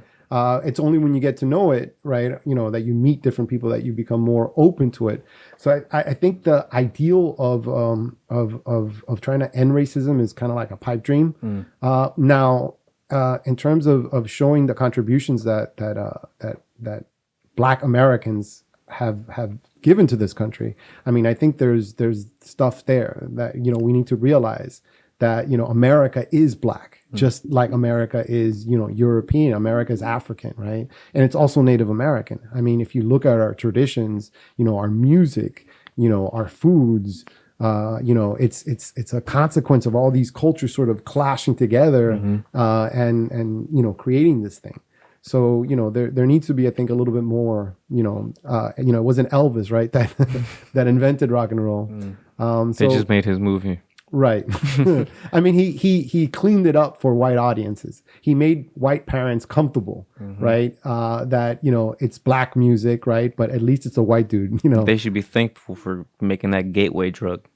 It's only when you get to know it, right, you know, that you meet different people that you become more open to it. So I think the ideal of trying to end racism is kind of like a pipe dream. Now, in terms of showing the contributions that Black Americans have given to this country, I mean, I think there's stuff there that, you know, we need to realize that, you know, America is Black, just like America is, you know, European. America is African, right? And it's also Native American. I mean, if you look at our traditions, you know, our music, you know, our foods, you know, it's a consequence of all these cultures sort of clashing together, and you know, creating this thing. So, you know, there needs to be, I think, a little bit more, you know, it wasn't Elvis, right, that that invented rock and roll. So They just made his movie. Right. I mean, he cleaned it up for white audiences. He made white parents comfortable, right? That, you know, it's Black music, right? But at least it's a white dude, you know. They should be thankful for making that gateway drug.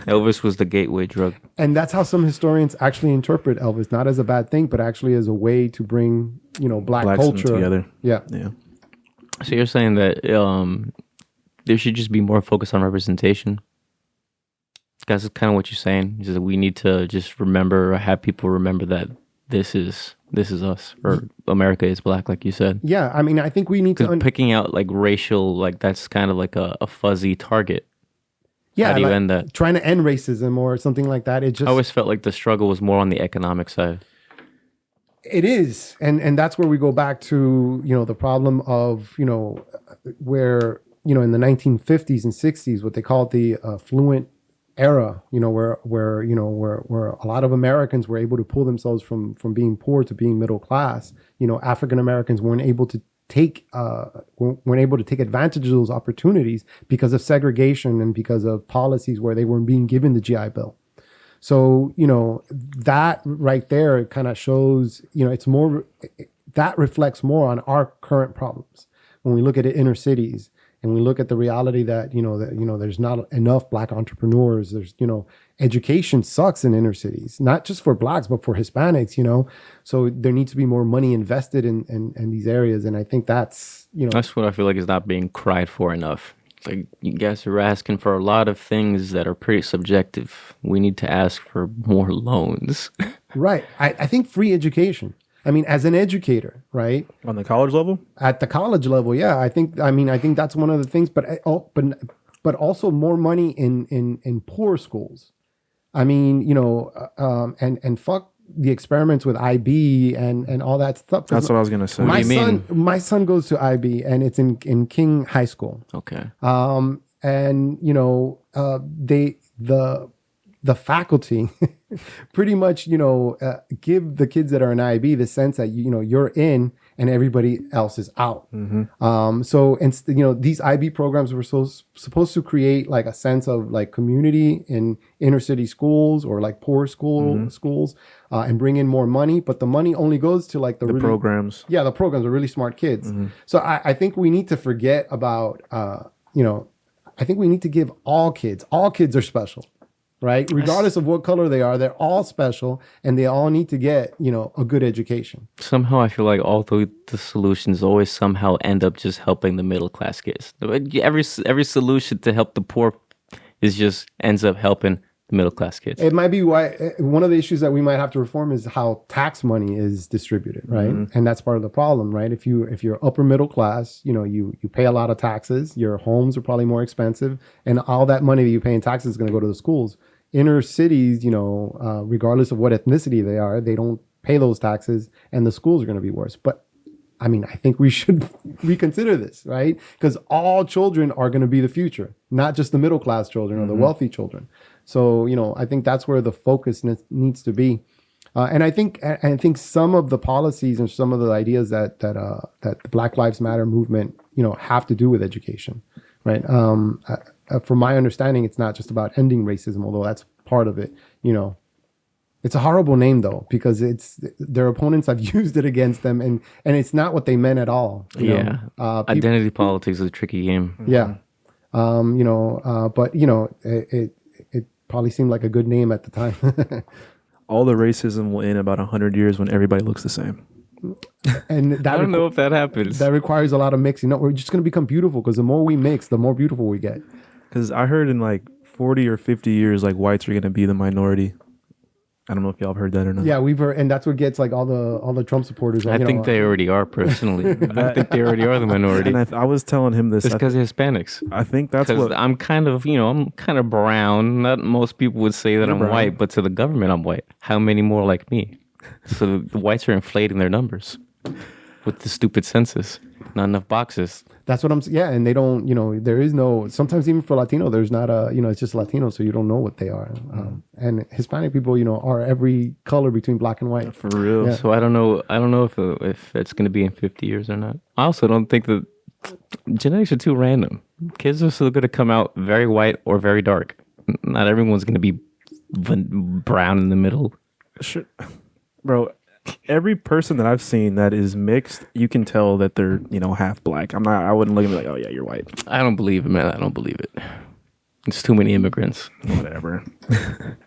Elvis was the gateway drug. And that's how some historians actually interpret Elvis, not as a bad thing, but actually as a way to bring, you know, Black Blacks culture together. Yeah. So you're saying that there should just be more focus on representation? That's kind of what you're saying. Is that we need to just remember, or have people remember that this is us, or America is Black, like you said. Yeah, I mean, I think we need to picking out like racial, like that's kind of like a fuzzy target. Yeah, how do you like end that? Trying to end racism or something like that. It just, I always felt like the struggle was more on the economic side. It is, and that's where we go back to, you know, the problem of, you know, where, you know, in the 1950s and 60s, what they called the affluent era, you know, where a lot of Americans were able to pull themselves from being poor to being middle class. You know, African Americans weren't able to take advantage of those opportunities because of segregation and because of policies where they weren't being given the GI Bill. So, you know, that right there kind of shows, you know, that reflects more on our current problems when we look at the inner cities. And we look at the reality that, you know, there's not enough Black entrepreneurs. There's, you know, education sucks in inner cities, not just for Blacks, but for Hispanics, you know. So there needs to be more money invested in these areas. And I think that's, you know. That's what I feel like is not being cried for enough. It's like you guys are asking for a lot of things that are pretty subjective. We need to ask for more loans. Right. I think free education. I mean, as an educator, right? On the college level? At the college level, yeah. I think that's one of the things, but also more money in poor schools. I mean, you know, and fuck the experiments with IB and all that stuff. That's what I was gonna say. My son goes to IB, and it's in King High School. Okay. And you know, the faculty pretty much, you know, give the kids that are in IB the sense that, you know, you're in and everybody else is out. So, and you know, these IB programs were supposed to create like a sense of like community in inner city schools or like poor schools, and bring in more money. But the money only goes to like the really, programs. Yeah, the programs are really smart kids. So I think we need to forget about, you know, I think we need to give all kids are special. Right? Regardless of what color they are, they're all special and they all need to get, you know, a good education. Somehow I feel like all the solutions always somehow end up just helping the middle class kids. Every solution to help the poor is just ends up helping the middle class kids. It might be why one of the issues that we might have to reform is how tax money is distributed, right? And that's part of the problem, right? If you're upper middle class, you know, you pay a lot of taxes, your homes are probably more expensive, and all that money that you pay in taxes is going to go to the schools. Inner cities, you know, regardless of what ethnicity they are, they don't pay those taxes and the schools are going to be worse. But I mean, I think we should reconsider this, right? Because all children are going to be the future, not just the middle class children or the wealthy children. So, you know, I think that's where the focus needs to be. And I think some of the policies and some of the ideas that the Black Lives Matter movement, you know, have to do with education, right? From my understanding, it's not just about ending racism, although that's part of it. You know, it's a horrible name though, because their opponents have used it against them, and it's not what they meant at all. You know? Identity politics is a tricky game. Yeah. But it probably seemed like a good name at the time. All the racism will end about 100 years when everybody looks the same. And I don't know if that happens. That requires a lot of mixing. No, we're just going to become beautiful because the more we mix, the more beautiful we get. Because I heard in like 40 or 50 years, like whites are going to be the minority. I don't know if y'all have heard that or not. Yeah, we've heard, and that's what gets like all the Trump supporters. I think they already are personally. I think they already are the minority. And I was telling him this. It's because of Hispanics. I think that's what I'm kind of brown. Not most people would say that I'm brown. white, but to the government, I'm white. How many more like me? So the whites are inflating their numbers with the stupid census. Not enough boxes. That's what I'm saying. Yeah, and they don't, there is no, sometimes even for Latino, there's not it's just Latino, so you don't know what they are. And Hispanic people, are every color between black and white. for real. Yeah. So I don't know if it's going to be in 50 years or not. I also don't think that genetics are too random. Kids are still going to come out very white or very dark. Not everyone's going to be brown in the middle. Sure. Bro, every person that I've seen that is mixed, you can tell that they're, half black. I wouldn't look at me like, oh yeah, you're white. I don't believe it, man. I don't believe it. It's too many immigrants. Whatever.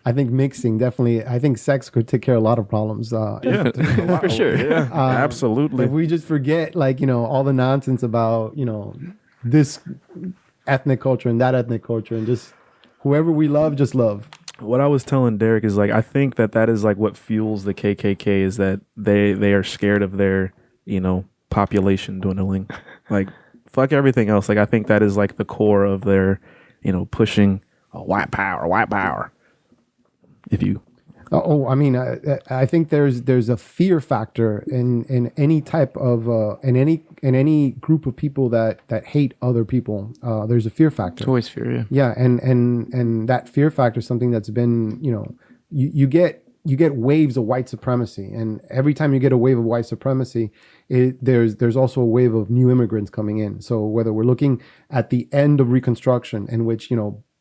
I think mixing definitely, I think sex could take care of a lot of problems. Yeah, For sure. Yeah, absolutely. If we just forget all the nonsense about, this ethnic culture and that ethnic culture and just whoever we love, just love. What I was telling Derek is like, I think that is like what fuels the KKK is that they are scared of their, population dwindling. Like, fuck everything else. Like, I think that is like the core of their, pushing white power. If you. I think there's a fear factor in any type of in any group of people that hate other people. There's a fear factor. It's always fear, yeah. Yeah, and that fear factor is something that's been, you get waves of white supremacy, and every time you get a wave of white supremacy, there's also a wave of new immigrants coming in. So whether we're looking at the end of Reconstruction, in which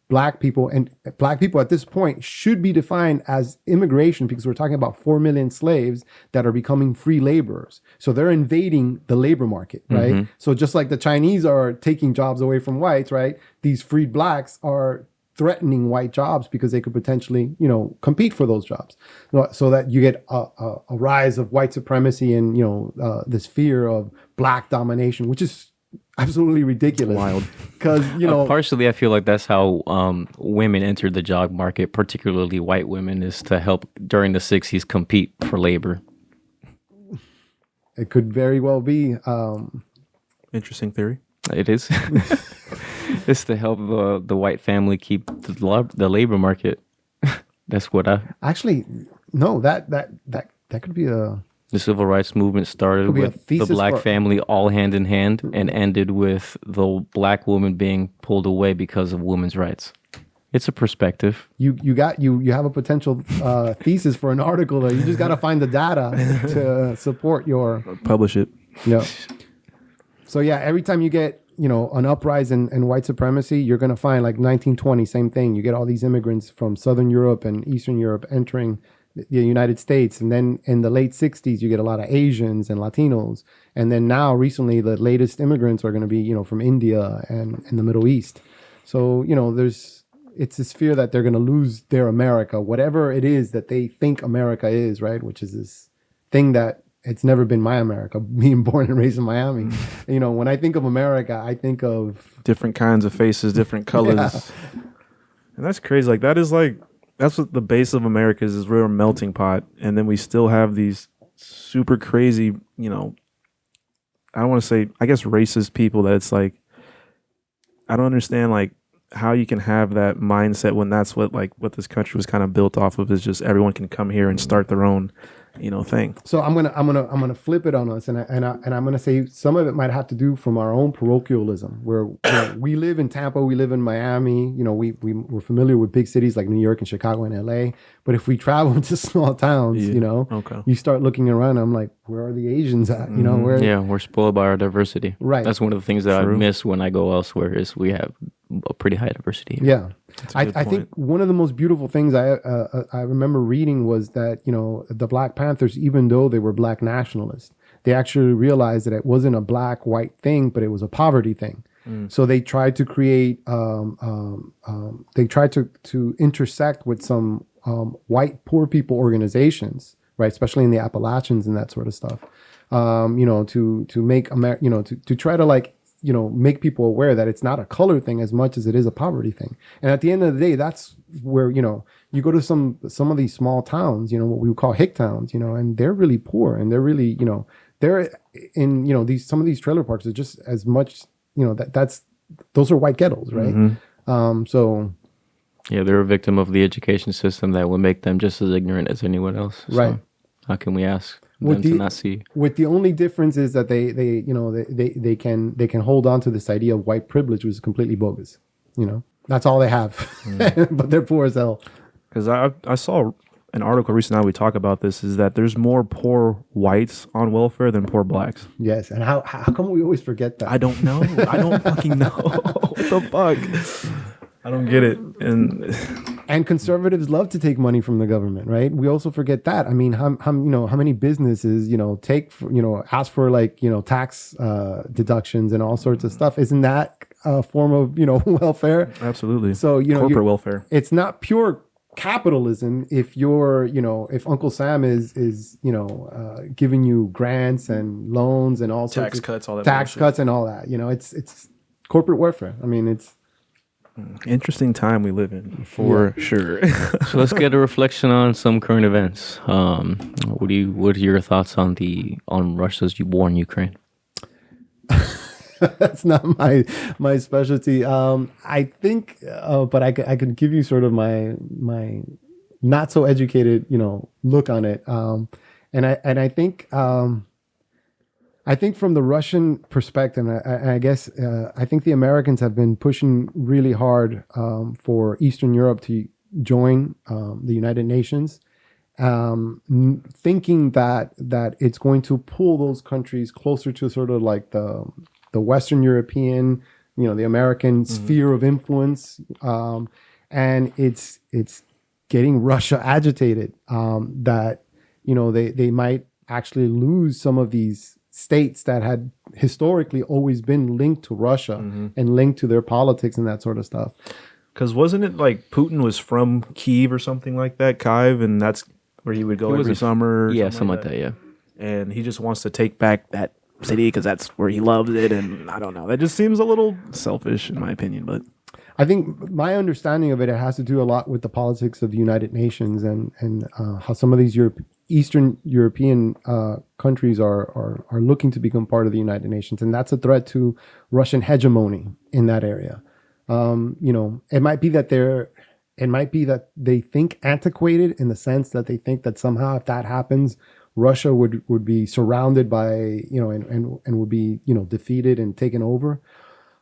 Black people at this point should be defined as immigration, because we're talking about 4 million slaves that are becoming free laborers. So they're invading the labor market, right? Mm-hmm. So just like the Chinese are taking jobs away from whites, right? These freed blacks are threatening white jobs because they could potentially, compete for those jobs. So that you get a rise of white supremacy and, this fear of black domination, which is absolutely ridiculous. Wild. Because, partially I feel like that's how women entered the job market, particularly white women, is to help during the 60s compete for labor. It could very well be. Interesting theory. It is. It's to help the white family keep the labor market. That's what Actually, no, that could be a... The civil rights movement started with the black family all hand in hand and ended with the black woman being pulled away because of women's rights. It's a perspective. You have a potential thesis for an article there. You just got to find the data to support your... Publish it. Yeah. So yeah, every time you get, an uprising in white supremacy, you're going to find like 1920, same thing. You get all these immigrants from Southern Europe and Eastern Europe entering the United States. And then in the late 60s, you get a lot of Asians and Latinos. And then now recently, the latest immigrants are going to be, from India and the Middle East. So, it's this fear that they're going to lose their America, whatever it is that they think America is, right? Which is this thing that it's never been my America, being born and raised in Miami. When I think of America, I think of... different kinds of faces, different colors. Yeah. And that's crazy. Like, that's what the base of America is we're a melting pot. And then we still have these super crazy, I don't want to say, I guess, racist people that it's like, I don't understand, like, how you can have that mindset when that's what this country was kind of built off of, is just everyone can come here and start their own, thing. So I'm gonna flip it on us, and I'm gonna say some of it might have to do from our own parochialism, where we live in Tampa, we live in Miami. We're familiar with big cities like New York and Chicago and LA. But if we travel to small towns, okay. You start looking around. I'm like, where are the Asians at? We're spoiled by our diversity. Right. That's one of the things that I miss when I go elsewhere, is we have a pretty high diversity. Yeah. I think one of the most beautiful things I remember reading was that, the Black Panthers, even though they were black nationalists, they actually realized that it wasn't a black-white thing, but it was a poverty thing. So they tried to create, they tried to intersect with some white poor people organizations, right? Especially in the Appalachians and that sort of stuff. To make to try to like, make people aware that it's not a color thing as much as it is a poverty thing. And at the end of the day, that's where, you go to some of these small towns, what we would call hick towns, and they're really poor, and they're really, they're in, some of these trailer parks are just as much, those are white ghettos, right? So. Yeah, they're a victim of the education system that would make them just as ignorant as anyone else. So right. How can we ask them to not see? With the only difference is that they can hold on to this idea of white privilege, which is completely bogus. That's all they have, but they're poor as hell. Because I saw an article recently, we talk about this, is that there's more poor whites on welfare than poor blacks. Yes, and how come we always forget that? I don't know. I don't fucking know. What the fuck? I don't get it. And conservatives love to take money from the government, right? We also forget that. I mean, how many businesses, ask for like, tax deductions and all sorts of stuff. Isn't that a form of, welfare? Absolutely. So, corporate welfare. It's not pure capitalism if you're, if Uncle Sam is giving you grants and loans and all sorts of cuts, all that tax cuts and all that, it's corporate warfare. I mean, it's interesting time we live in, for sure. So let's get a reflection on some current events. What are your thoughts on Russia's war in Ukraine? That's not my specialty. I think, but I could give you sort of my not so educated, look on it. I think from the Russian perspective, I guess I think the Americans have been pushing really hard for Eastern Europe to join the United Nations, thinking that it's going to pull those countries closer to sort of like the Western European, the American sphere of influence, and it's getting Russia agitated that they might actually lose some of these states that had historically always been linked to Russia and linked to their politics and that sort of stuff. Because wasn't it like Putin was from Kyiv or something like that, Kyiv, and that's where he would go every summer? Yeah, something like that, yeah. And he just wants to take back that city because that's where he loves it, and I don't know. That just seems a little selfish in my opinion, but I think my understanding of it has to do a lot with the politics of the United Nations and how some of these Eastern European countries are looking to become part of the United Nations, and that's a threat to Russian hegemony in that area. It might be that they think antiquated in the sense that they think that somehow if that happens, Russia would be surrounded by and would be defeated and taken over,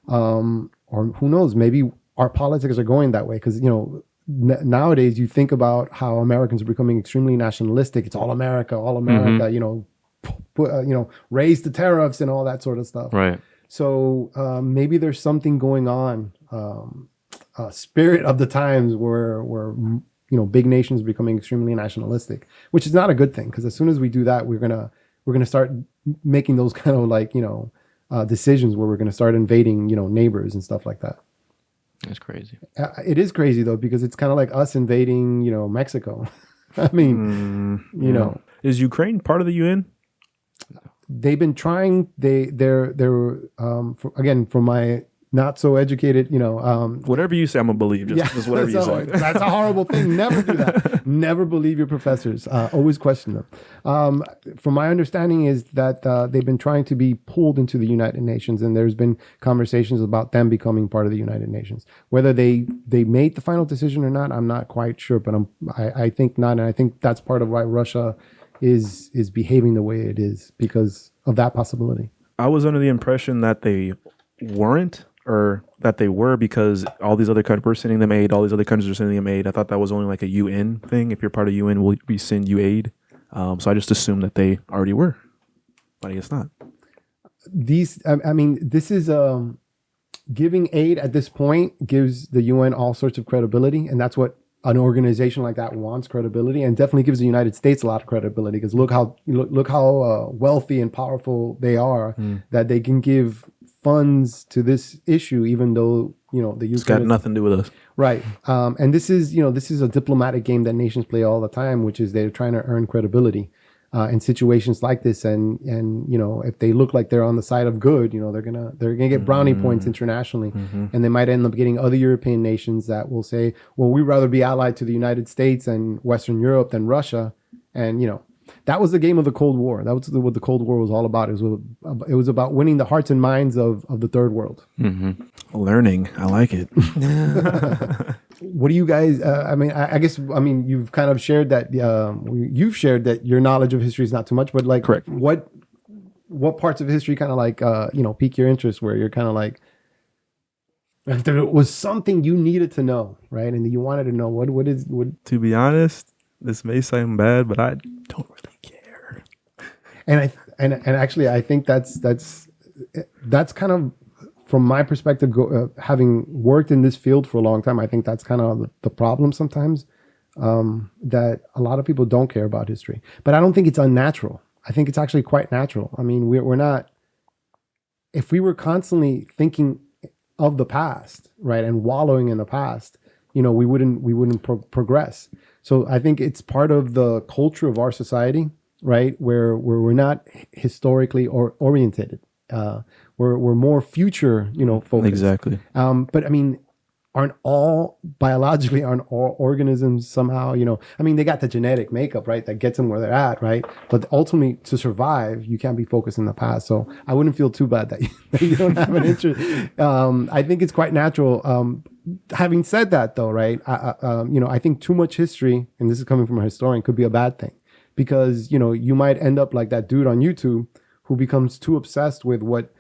or who knows, maybe our politics are going that way because nowadays you think about how Americans are becoming extremely nationalistic. It's all America, raise the tariffs and all that sort of stuff. Right. So maybe there's something going on, spirit of the times where big nations are becoming extremely nationalistic, which is not a good thing because as soon as we do that, we're gonna start making those kind of like decisions where we're gonna start invading neighbors and stuff like that. That's crazy. It is crazy though because it's kind of like us invading Mexico. I mean, is Ukraine part of the UN? They've been trying. They're again, from my not so educated, whatever you say, I'm gonna believe. Just whatever you say. That's a horrible thing. Never do that. Never believe your professors. Always question them. From my understanding is that they've been trying to be pulled into the United Nations, and there's been conversations about them becoming part of the United Nations. Whether they made the final decision or not, I'm not quite sure, but I think not, and I think that's part of why Russia is behaving the way it is because of that possibility. I was under the impression that they weren't. Or that they were because all these other countries were sending them aid. All these other countries are sending them aid. I thought that was only like a UN thing. If you're part of UN, we send you aid. So I just assumed that they already were, but I guess not. This is giving aid at this point gives the UN all sorts of credibility, and that's what an organization like that wants, credibility, and definitely gives the United States a lot of credibility because look how wealthy and powerful they are that they can give funds to this issue, even though the Ukraine It's got nothing to do with us. right. And this is a diplomatic game that nations play all the time, which is they're trying to earn credibility in situations like this. And if they look like they're on the side of good, they're gonna get brownie points internationally, and they might end up getting other European nations that will say, well, we'd rather be allied to the United States and Western Europe than Russia, and that was the game of the Cold War. That was what the Cold War was all about. It was about winning the hearts and minds of the third world. Learning, I like it. What do you guys? I guess you've kind of shared that. You've shared that your knowledge of history is not too much, but like, correct. What parts of history kind of like pique your interest, where you're kind of like, if there was something you needed to know, right, and you wanted to know what. To be honest, this may sound bad, but I don't really care. And actually, I think that's kind of, from my perspective, having worked in this field for a long time, I think that's kind of the problem sometimes, that a lot of people don't care about history. But I don't think it's unnatural. I think it's actually quite natural. I mean, we're not. If we were constantly thinking of the past, right, and wallowing in the past, we wouldn't progress. So I think it's part of the culture of our society, right, where we're not historically oriented. We're more future, focused. Exactly. But I mean, aren't all organisms somehow, they got the genetic makeup, right, that gets them where they're at, right? But ultimately, to survive, you can't be focused in the past. So I wouldn't feel too bad that you don't have an interest. I think it's quite natural. Having said that, though, right, I think too much history, and this is coming from a historian, could be a bad thing, because you might end up like that dude on YouTube who becomes too obsessed with what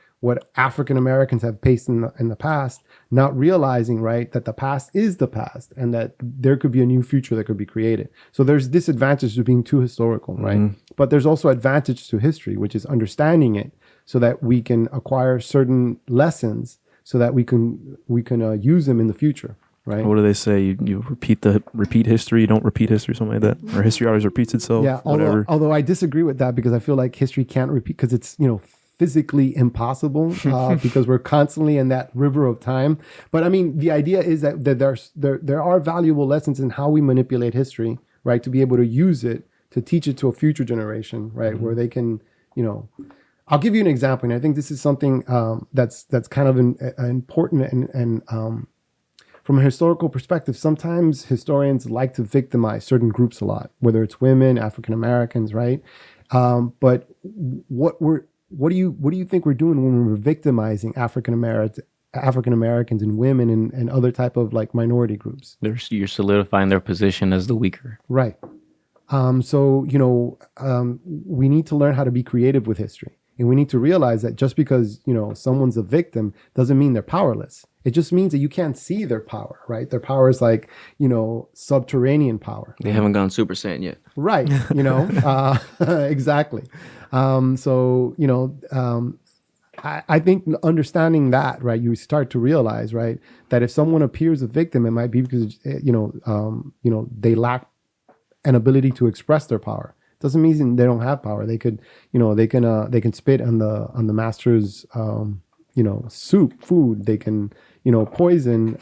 African Americans have faced in the past, not realizing, right, that the past is the past, and that there could be a new future that could be created. So there's disadvantage to being too historical, right? But there's also advantage to history, which is understanding it so that we can acquire certain lessons, so that we can use them in the future, right? What do they say? You repeat history, you don't repeat history, something like that, or history always repeats itself. Yeah. Although I disagree with that, because I feel like history can't repeat, because it's physically impossible, because we're constantly in that river of time. But I mean, the idea is that there are valuable lessons in how we manipulate history, right, to be able to use it to teach it to a future generation, right, where they can, I'll give you an example, and I think this is something that's kind of important, and from a historical perspective, sometimes historians like to victimize certain groups a lot, whether it's women, African Americans, right? But what do you think we're doing when we're victimizing African Americans and women and other type of like minority groups? You're solidifying their position as the weaker. Right. So we need to learn how to be creative with history. And we need to realize that just because, someone's a victim doesn't mean they're powerless. It just means that you can't see their power, right? Their power is like, subterranean power. They haven't gone Super Saiyan yet. Right. Exactly. I think understanding that, right, you start to realize, right, that if someone appears a victim, it might be because, they lack an ability to express their power. Doesn't mean they don't have power. They could, they can spit on the master's, food. They can, poison.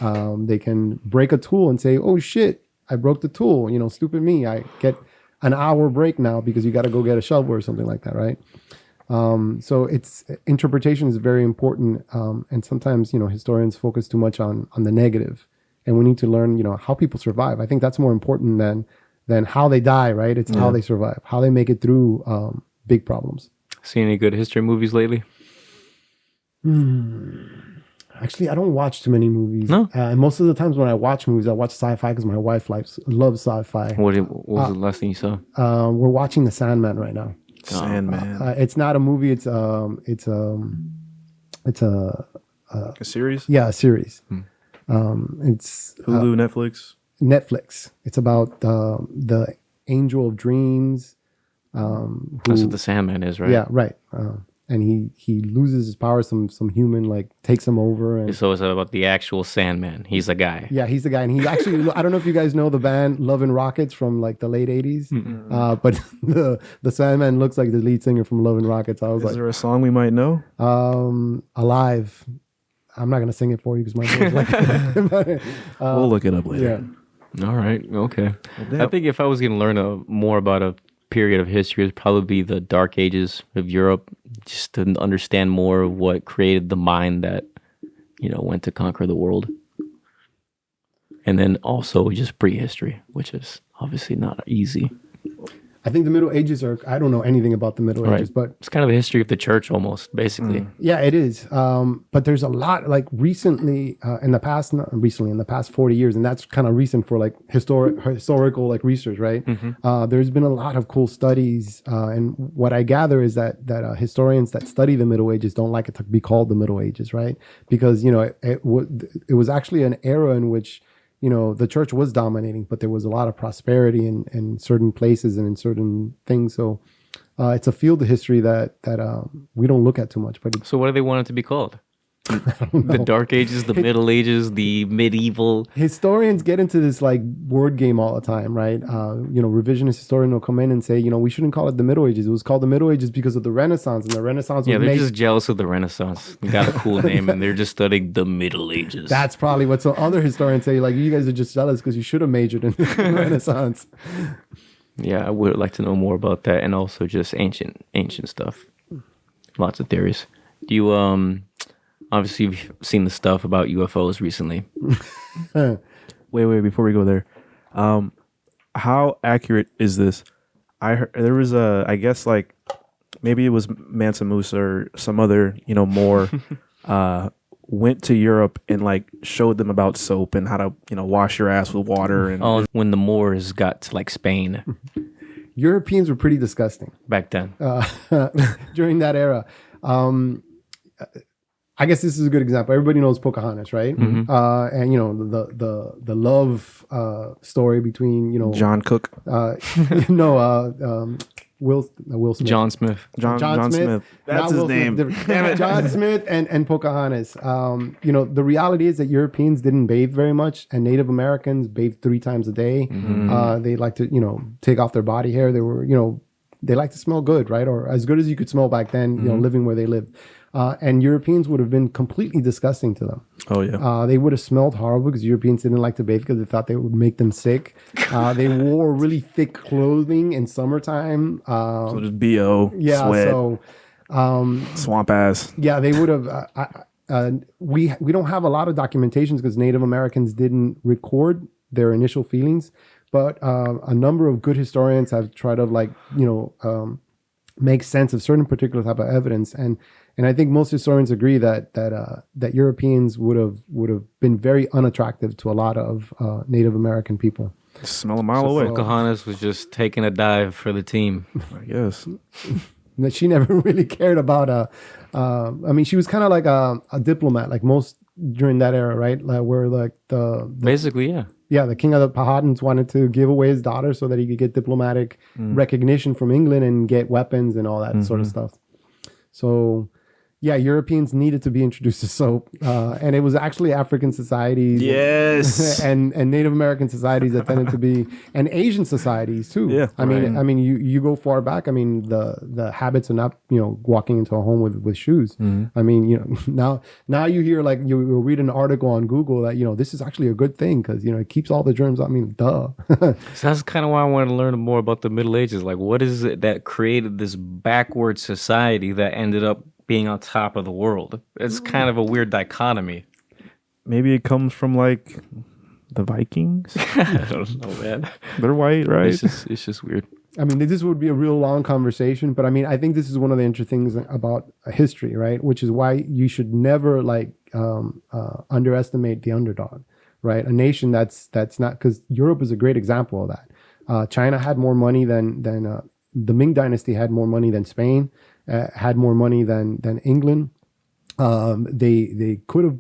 They can break a tool and say, "Oh shit, I broke the tool. Stupid me. I get an hour break now because you got to go get a shovel," or something like that, right? So interpretation is very important, and sometimes historians focus too much on the negative, and we need to learn how people survive. I think that's more important than how they die, right? It's how they survive, how they make it through big problems. Seen any good history movies lately? Actually, I don't watch too many movies. No? And most of the times when I watch movies, I watch sci-fi because my wife loves sci-fi. What was the last thing you saw? We're watching The Sandman right now. Sandman. It's not a movie. It's a series? Yeah, a series. It's Hulu, Netflix. Netflix. It's about the Angel of Dreams. That's what The Sandman is, right? Yeah, right. and he loses his power. Some human like takes him over, and So it's about the actual Sandman. He's a guy. yeah, he's the guy, and he actually I don't know if you guys know the band Love and Rockets from like the late '80s, but the Sandman looks like the lead singer from Love and Rockets. I was Is there a song we might know? Alive. I'm not gonna sing it for you because my voice like We'll look it up later. yeah. All right. Okay. I think if I was going to learn more about a period of history, it'd probably be the Dark Ages of Europe, just to understand more of what created the mind that, went to conquer the world. And then also just prehistory, which is obviously not easy. I think the Middle Ages I don't know anything about the Middle Ages, but it's kind of the history of the church almost, basically. yeah, it is. But there's a lot like recently in the past 40 years, and that's kind of recent for like historical like research, right? There's been a lot of cool studies, and what I gather is that historians that study the Middle Ages don't like it to be called the Middle Ages, right? Because it was actually an era in which the church was dominating, but there was a lot of prosperity in certain places and in certain things. So it's a field of history that we don't look at too much. But so what do they want it to be called? The Dark Ages, the Middle Ages, the medieval. Historians get into this like word game all the time, right? Revisionist historian will come in and say, we shouldn't call it the Middle Ages. It was called the Middle Ages because of the Renaissance, and the Renaissance. Yeah, they're just jealous of the Renaissance. You got a cool name, and they're just studying the Middle Ages. That's probably what some other historians say. Like, you guys are just jealous because you should have majored in the Renaissance. Yeah, I would like to know more about that, and also just ancient stuff. Lots of theories. Do you obviously you've seen the stuff about UFOs recently? Wait, before we go there, how accurate is this? I heard there was I guess like maybe it was Mansa Musa or some other more went to Europe and like showed them about soap and how to wash your ass with water. And when the Moors got to like Spain. Europeans were pretty disgusting back then. During that era. I guess this is a good example. Everybody knows Pocahontas, right? And the love story between John Cook, Will Smith. John Smith. John Smith. That's his name. Damn it. John Smith and Pocahontas. The reality is that Europeans didn't bathe very much, and Native Americans bathed 3 times a day. They like to take off their body hair. They were they like to smell good, right? Or as good as you could smell back then. Living where they lived. And Europeans would have been completely disgusting to them. Oh, yeah. They would have smelled horrible because Europeans didn't like to bathe because they thought they would make them sick. They wore really thick clothing in summertime. So just BO, yeah, sweat, so swamp ass. Yeah, they would have. We don't have a lot of documentations because Native Americans didn't record their initial feelings, but a number of good historians have tried to make sense of certain particular type of evidence, and I think most historians agree that Europeans would have been very unattractive to a lot of Native American people. Smell a mile away. Pocahontas was just taking a dive for the team, I guess. She never really cared about she was kind of like a diplomat, like most during that era, right? Like where like the basically, yeah. Yeah, the king of the Powhatans wanted to give away his daughter so that he could get diplomatic recognition from England and get weapons and all that sort of stuff. So, yeah, Europeans needed to be introduced to soap, and it was actually African societies, yes, and Native American societies that tended to be, and Asian societies too. Yeah, I mean, you go far back. I mean, the habits of not walking into a home with shoes. I mean, now you hear like you'll read an article on Google that this is actually a good thing because it keeps all the germs. I mean, duh. So that's kind of why I want to learn more about the Middle Ages. Like, what is it that created this backward society that ended up being on top of the world? It's kind of a weird dichotomy. Maybe it comes from like the Vikings. I don't know, man. They're white, right? It's just weird. I mean, this would be a real long conversation, but I mean, I think this is one of the interesting things about history, right? Which is why you should never underestimate the underdog, right? A nation that's not, because Europe is a great example of that. China had more money than the Ming Dynasty had more money than Spain. Had more money than England. They could have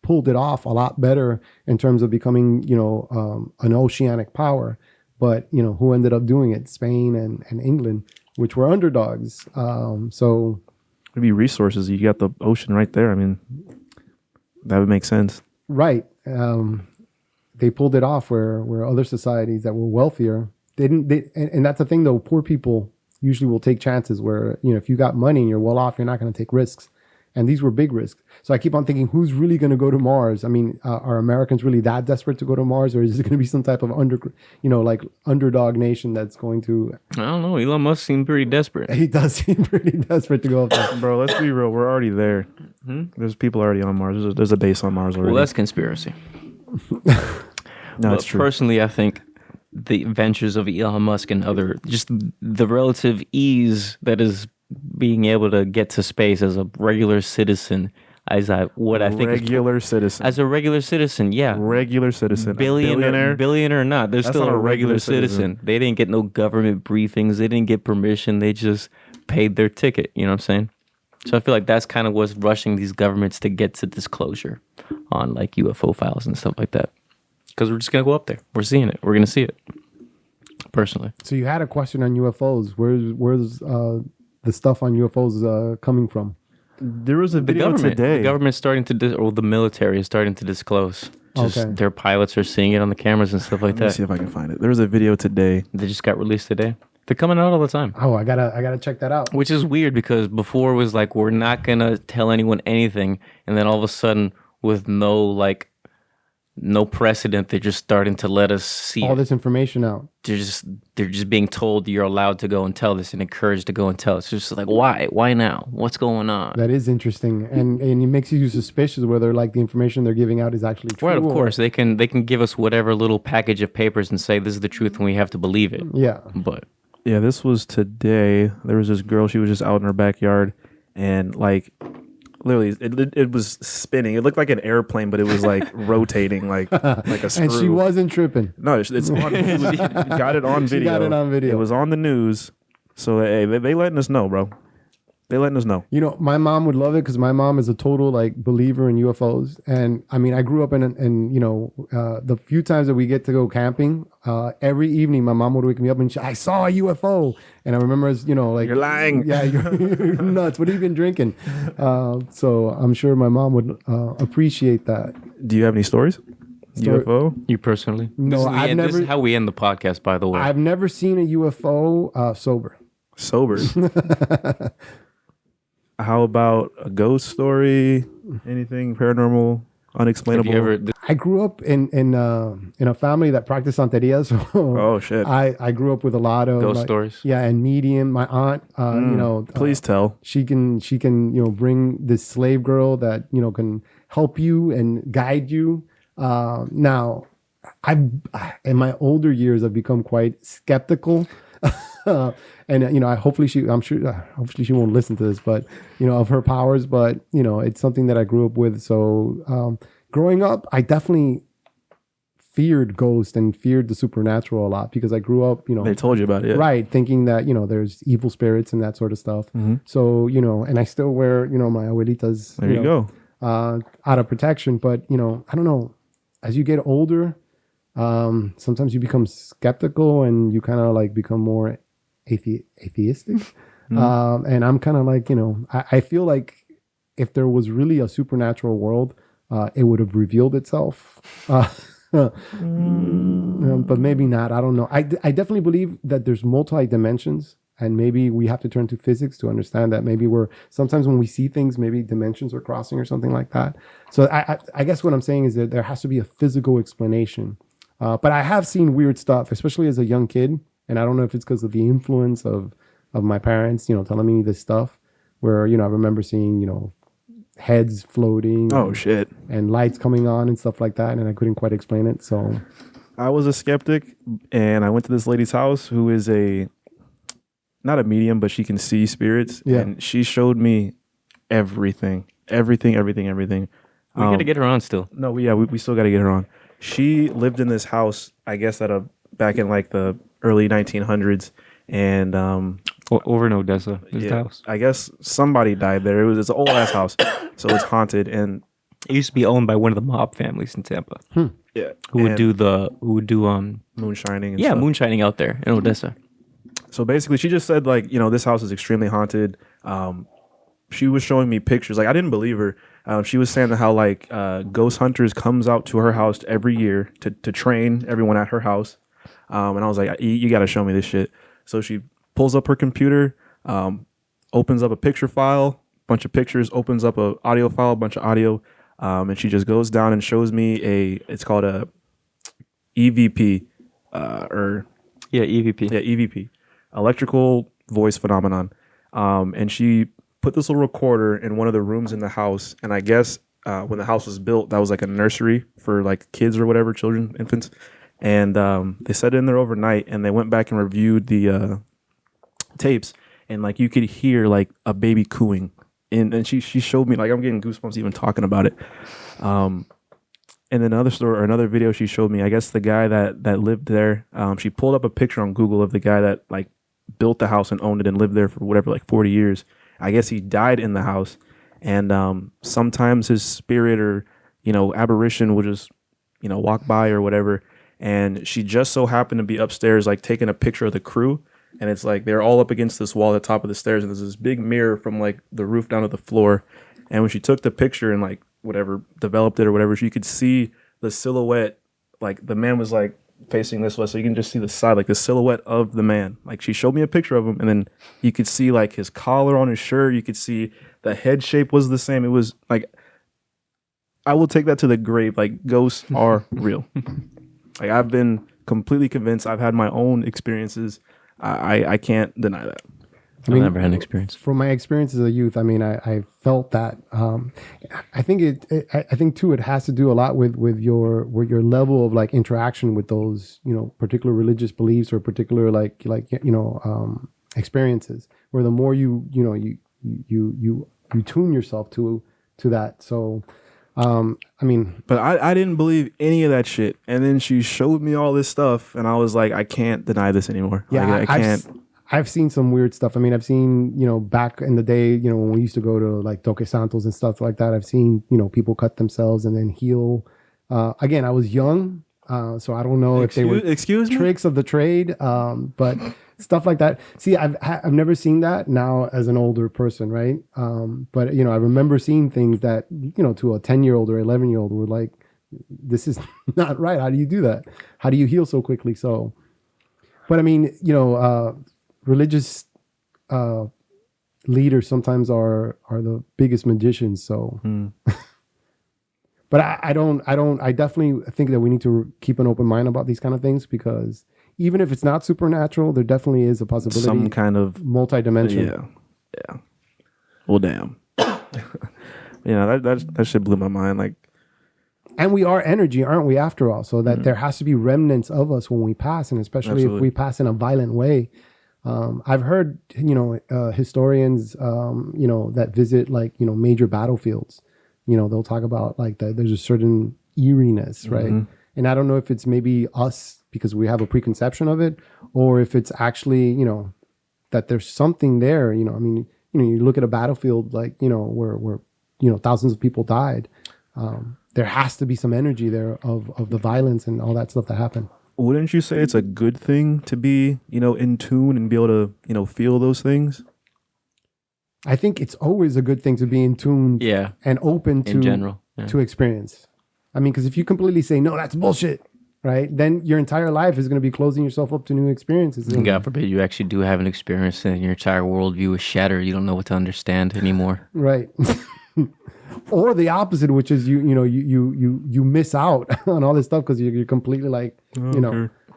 pulled it off a lot better in terms of becoming an oceanic power, but who ended up doing it? Spain and England, which were underdogs. So Maybe resources. You got the ocean right there. I mean, that would make sense. Right. They pulled it off where other societies that were wealthier didn't. And that's the thing, though. Poor people usually will take chances where, if you got money and you're well off, you're not going to take risks. And these were big risks. So I keep on thinking, who's really going to go to Mars? I mean, are Americans really that desperate to go to Mars, or is it going to be some type of underdog nation that's going to? I don't know. Elon Musk seemed pretty desperate. He does seem pretty desperate to go up there. Bro, let's be real. We're already there. There's people already on Mars. There's a base on Mars already. Well, that's conspiracy. No, it's true. Personally, I think the ventures of Elon Musk and just the relative ease that is being able to get to space as a regular citizen, as a regular citizen, yeah, regular citizen, billionaire or not, they're still a regular citizen. They didn't get no government briefings. They didn't get permission. They just paid their ticket. You know what I'm saying? So I feel like that's kind of what's rushing these governments to get to disclosure on like UFO files and stuff like that. Because we're just gonna go up there. We're seeing it. We're gonna see it. Personally. So you had a question on UFOs. Where's the stuff on UFOs coming from? There was a video today. The government's starting to, or the military is starting to disclose. Their pilots are seeing it on the cameras and stuff like that. Let me see if I can find it. There was a video today. They just got released today. They're coming out all the time. Oh, I gotta check that out. Which is weird because before it was like, we're not gonna tell anyone anything, and then all of a sudden, with no precedent, they're just starting to let us see all this information out. They're just being told you're allowed to go and tell this and encouraged to go and tell. It's just like, why now? What's going on? That is interesting, and it makes you suspicious whether like the information they're giving out is actually true. Right, of course they can give us whatever little package of papers and say this is the truth and we have to believe it. Yeah, but yeah, this was today. There was this girl. She was just out in her backyard, and like, literally, it was spinning. It looked like an airplane, but it was like rotating, like a screw. And she wasn't tripping. No, it's on. Got it on video. She got it on video. It was on the news. So hey, they letting us know, bro. They letting us know. My mom would love it because my mom is a total like believer in UFOs, and I mean, I grew up in the few times that we get to go camping, every evening my mom would wake me up and I saw a UFO, and I remember as like, you're lying. Yeah, you're nuts. What have you been drinking? So I'm sure my mom would appreciate that. Do you have any stories? UFO? You personally? No, this is how we end the podcast. By the way, I've never seen a UFO sober. How about a ghost story? Anything paranormal, unexplainable? I grew up in a family that practiced Santeria, so oh shit! I grew up with a lot of ghost stories. Yeah, and medium. My aunt, please tell. She can bring this slave girl that can help you and guide you. Now, in my older years, I've become quite skeptical. And hopefully she won't listen to this, but of her powers, but it's something that I grew up with. So growing up, I definitely feared ghosts and feared the supernatural a lot because I grew up, they told you about it, right, thinking that there's evil spirits and that sort of stuff. Mm-hmm. So and I still wear my abuelita's there you go out of protection, but I don't know, as you get older, sometimes you become skeptical and you kind of like become more atheistic. Mm-hmm. And I'm kind of like, I feel like if there was really a supernatural world, it would have revealed itself. But maybe not. I don't know. I definitely believe that there's multi dimensions, and maybe we have to turn to physics to understand that maybe sometimes when we see things, maybe dimensions are crossing or something like that. So I guess what I'm saying is that there has to be a physical explanation. But I have seen weird stuff, especially as a young kid. And I don't know if it's because of the influence of my parents, telling me this stuff where, I remember seeing, heads floating. Oh, shit. And lights coming on and stuff like that. And I couldn't quite explain it. So I was a skeptic, and I went to this lady's house who is not a medium, but she can see spirits. Yeah. And she showed me everything. We got to get her on still. No, we still got to get her on. She lived in this house, I guess, back in like the early 1900s, and over in Odessa, house. I guess somebody died there. It's an old ass house, so it's haunted, and it used to be owned by one of the mob families in Tampa. Yeah, who would do moonshining. And stuff. Moonshining out there in Odessa. So basically, she just said like, this house is extremely haunted. she was showing me pictures. Like I didn't believe her. She was saying how like Ghost Hunters comes out to her house every year to train everyone at her house. And I was like, you got to show me this shit. So she pulls up her computer, opens up a picture file, bunch of pictures, opens up a audio file, a bunch of audio, and she just goes down and shows me it's called a EVP, EVP, electrical voice phenomenon. And she put this little recorder in one of the rooms in the house, and I guess when the house was built, that was like a nursery for like kids or whatever, children, infants. And they set it in there overnight, and they went back and reviewed the tapes, and like you could hear like a baby cooing. And she showed me, like I'm getting goosebumps even talking about it. And then another video she showed me, I guess the guy that lived there, she pulled up a picture on Google of the guy that like built the house and owned it and lived there for whatever, like 40 years. I guess he died in the house, and sometimes his spirit or apparition will just walk by or whatever. And she just so happened to be upstairs, like taking a picture of the crew. And it's like they're all up against this wall at the top of the stairs. And there's this big mirror from like the roof down to the floor. And when she took the picture and like whatever, developed it or whatever, you could see the silhouette. Like the man was like facing this way. So you can just see the side, like the silhouette of the man. Like she showed me a picture of him. And then you could see like his collar on his shirt. You could see the head shape was the same. It was like, I will take that to the grave. Like ghosts are real. Like I've been completely convinced. I've had my own experiences. I can't deny that. I've never had an experience. From my experience as a youth, I mean, I felt that. I think I think too, it has to do a lot with your level of like interaction with those particular religious beliefs or particular experiences. Where the more you tune yourself to that. So. I mean, but I didn't believe any of that shit. And then she showed me all this stuff, and I was like, I can't deny this anymore. Yeah, like, I can't. I've seen some weird stuff. I mean, I've seen, back in the day, when we used to go to like Toque Santos and stuff like that, I've seen, people cut themselves and then heal. Again, I was young, so I don't know if they were tricks of the trade, but stuff like that. See, I've never seen that now as an older person, right? But I remember seeing things that to a 10-year-old or 11-year-old were like, this is not right. How do you do that? How do you heal so quickly? So, but I mean, religious leaders sometimes are the biggest magicians. So. But I definitely think that we need to keep an open mind about these kind of things, because even if it's not supernatural, there definitely is a possibility. Some kind of multidimensional. Yeah. Well, damn. That shit blew my mind. Like, and we are energy, aren't we? After all, so that there has to be remnants of us when we pass, and especially if we pass in a violent way. I've heard historians that visit like major battlefields. They'll talk about like that there's a certain eeriness, right? And I don't know if it's maybe us because we have a preconception of it, or if it's actually, that there's something there, I mean, you look at a battlefield like, where thousands of people died. There has to be some energy there of the violence and all that stuff that happened. Wouldn't you say it's a good thing to be, in tune and be able to, feel those things? I think it's always a good thing to be in tune and open to, in general, to experience. I mean, because if you completely say, no, that's bullshit, right? Then your entire life is going to be closing yourself up to new experiences. And God forbid you actually do have an experience and your entire worldview is shattered. You don't know what to understand anymore. Right. Or the opposite, which is you miss out on all this stuff because you're completely like,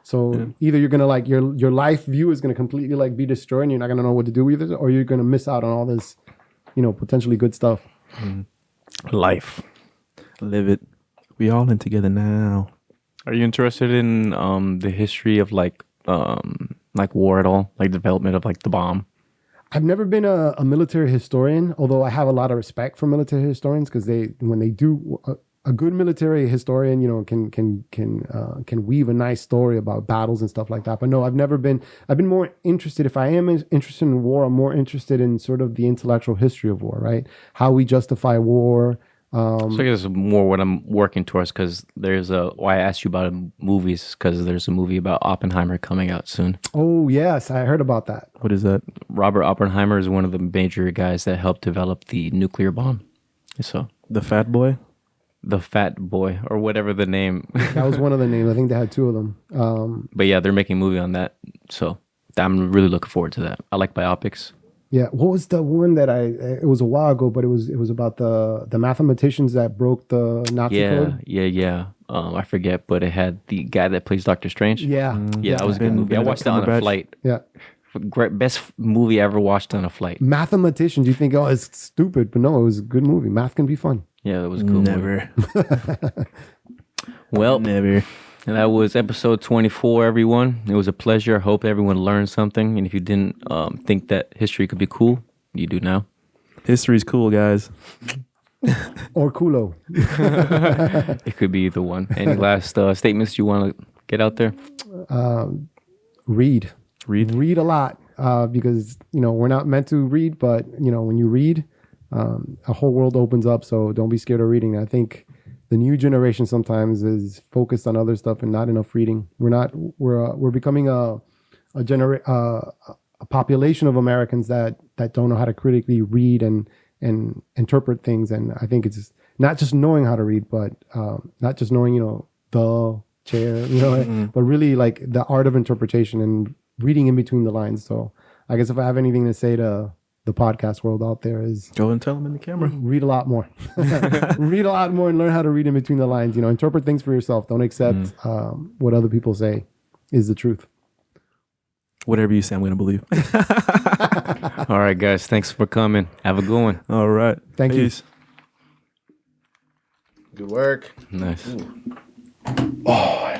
So either you're gonna like your life view is gonna completely like be destroyed and you're not gonna know what to do with it, or you're gonna miss out on all this, potentially good stuff. Life, live it. We all in together now. Are you interested in the history of like war at all, like development of like the bomb? I've never been a military historian, although I have a lot of respect for military historians because when they do. A good military historian, can weave a nice story about battles and stuff like that. But no, I've been more interested. If I am interested in war, I'm more interested in sort of the intellectual history of war, right? How we justify war, So I guess more what I'm working towards, because there's why I asked you about movies, because there's a movie about Oppenheimer coming out soon. Oh yes, I heard about that. What is that? Robert Oppenheimer is one of the major guys that helped develop the nuclear bomb. So The Fat Boy? the Fat Boy, or whatever the name. That was one of the names. I think they had two of them. But yeah, they're making a movie on that. So I'm really looking forward to that. I like biopics. Yeah, what was the one that it was a while ago, but it was about the mathematicians that broke the Nazi code. Yeah. I forget, but it had the guy that plays Doctor Strange. Yeah. Yeah, that was a good movie. I watched that on a flight. Yeah. Great, best movie I ever watched on a flight. Mathematicians, you think, oh, it's stupid, but no, it was a good movie. Math can be fun. Yeah, that was a cool movie. Never. Well, Never. and that was episode 24, everyone. It was a pleasure. I hope everyone learned something. And if you didn't think that history could be cool, you do now. History's cool, guys. Or culo. It could be either one. Any last statements you want to get out there? Read Read. a lot, because we're not meant to read, but when you read, a whole world opens up. So don't be scared of reading. I think the new generation sometimes is focused on other stuff and not enough reading. We're becoming a population of Americans that don't know how to critically read and interpret things. And I think it's not just knowing how to read, but not just knowing the chair, but really like the art of interpretation and reading in between the lines. So I guess if I have anything to say to the podcast world out there is Go and tell them in the camera. read a lot more. Read a lot more and learn how to read in between the lines. Interpret things for yourself. Don't accept what other people say is the truth. Whatever you say, I'm going to believe. All right, guys. Thanks for coming. Have a good one. All right. Thank you. Peace. Good work. Nice. Oh,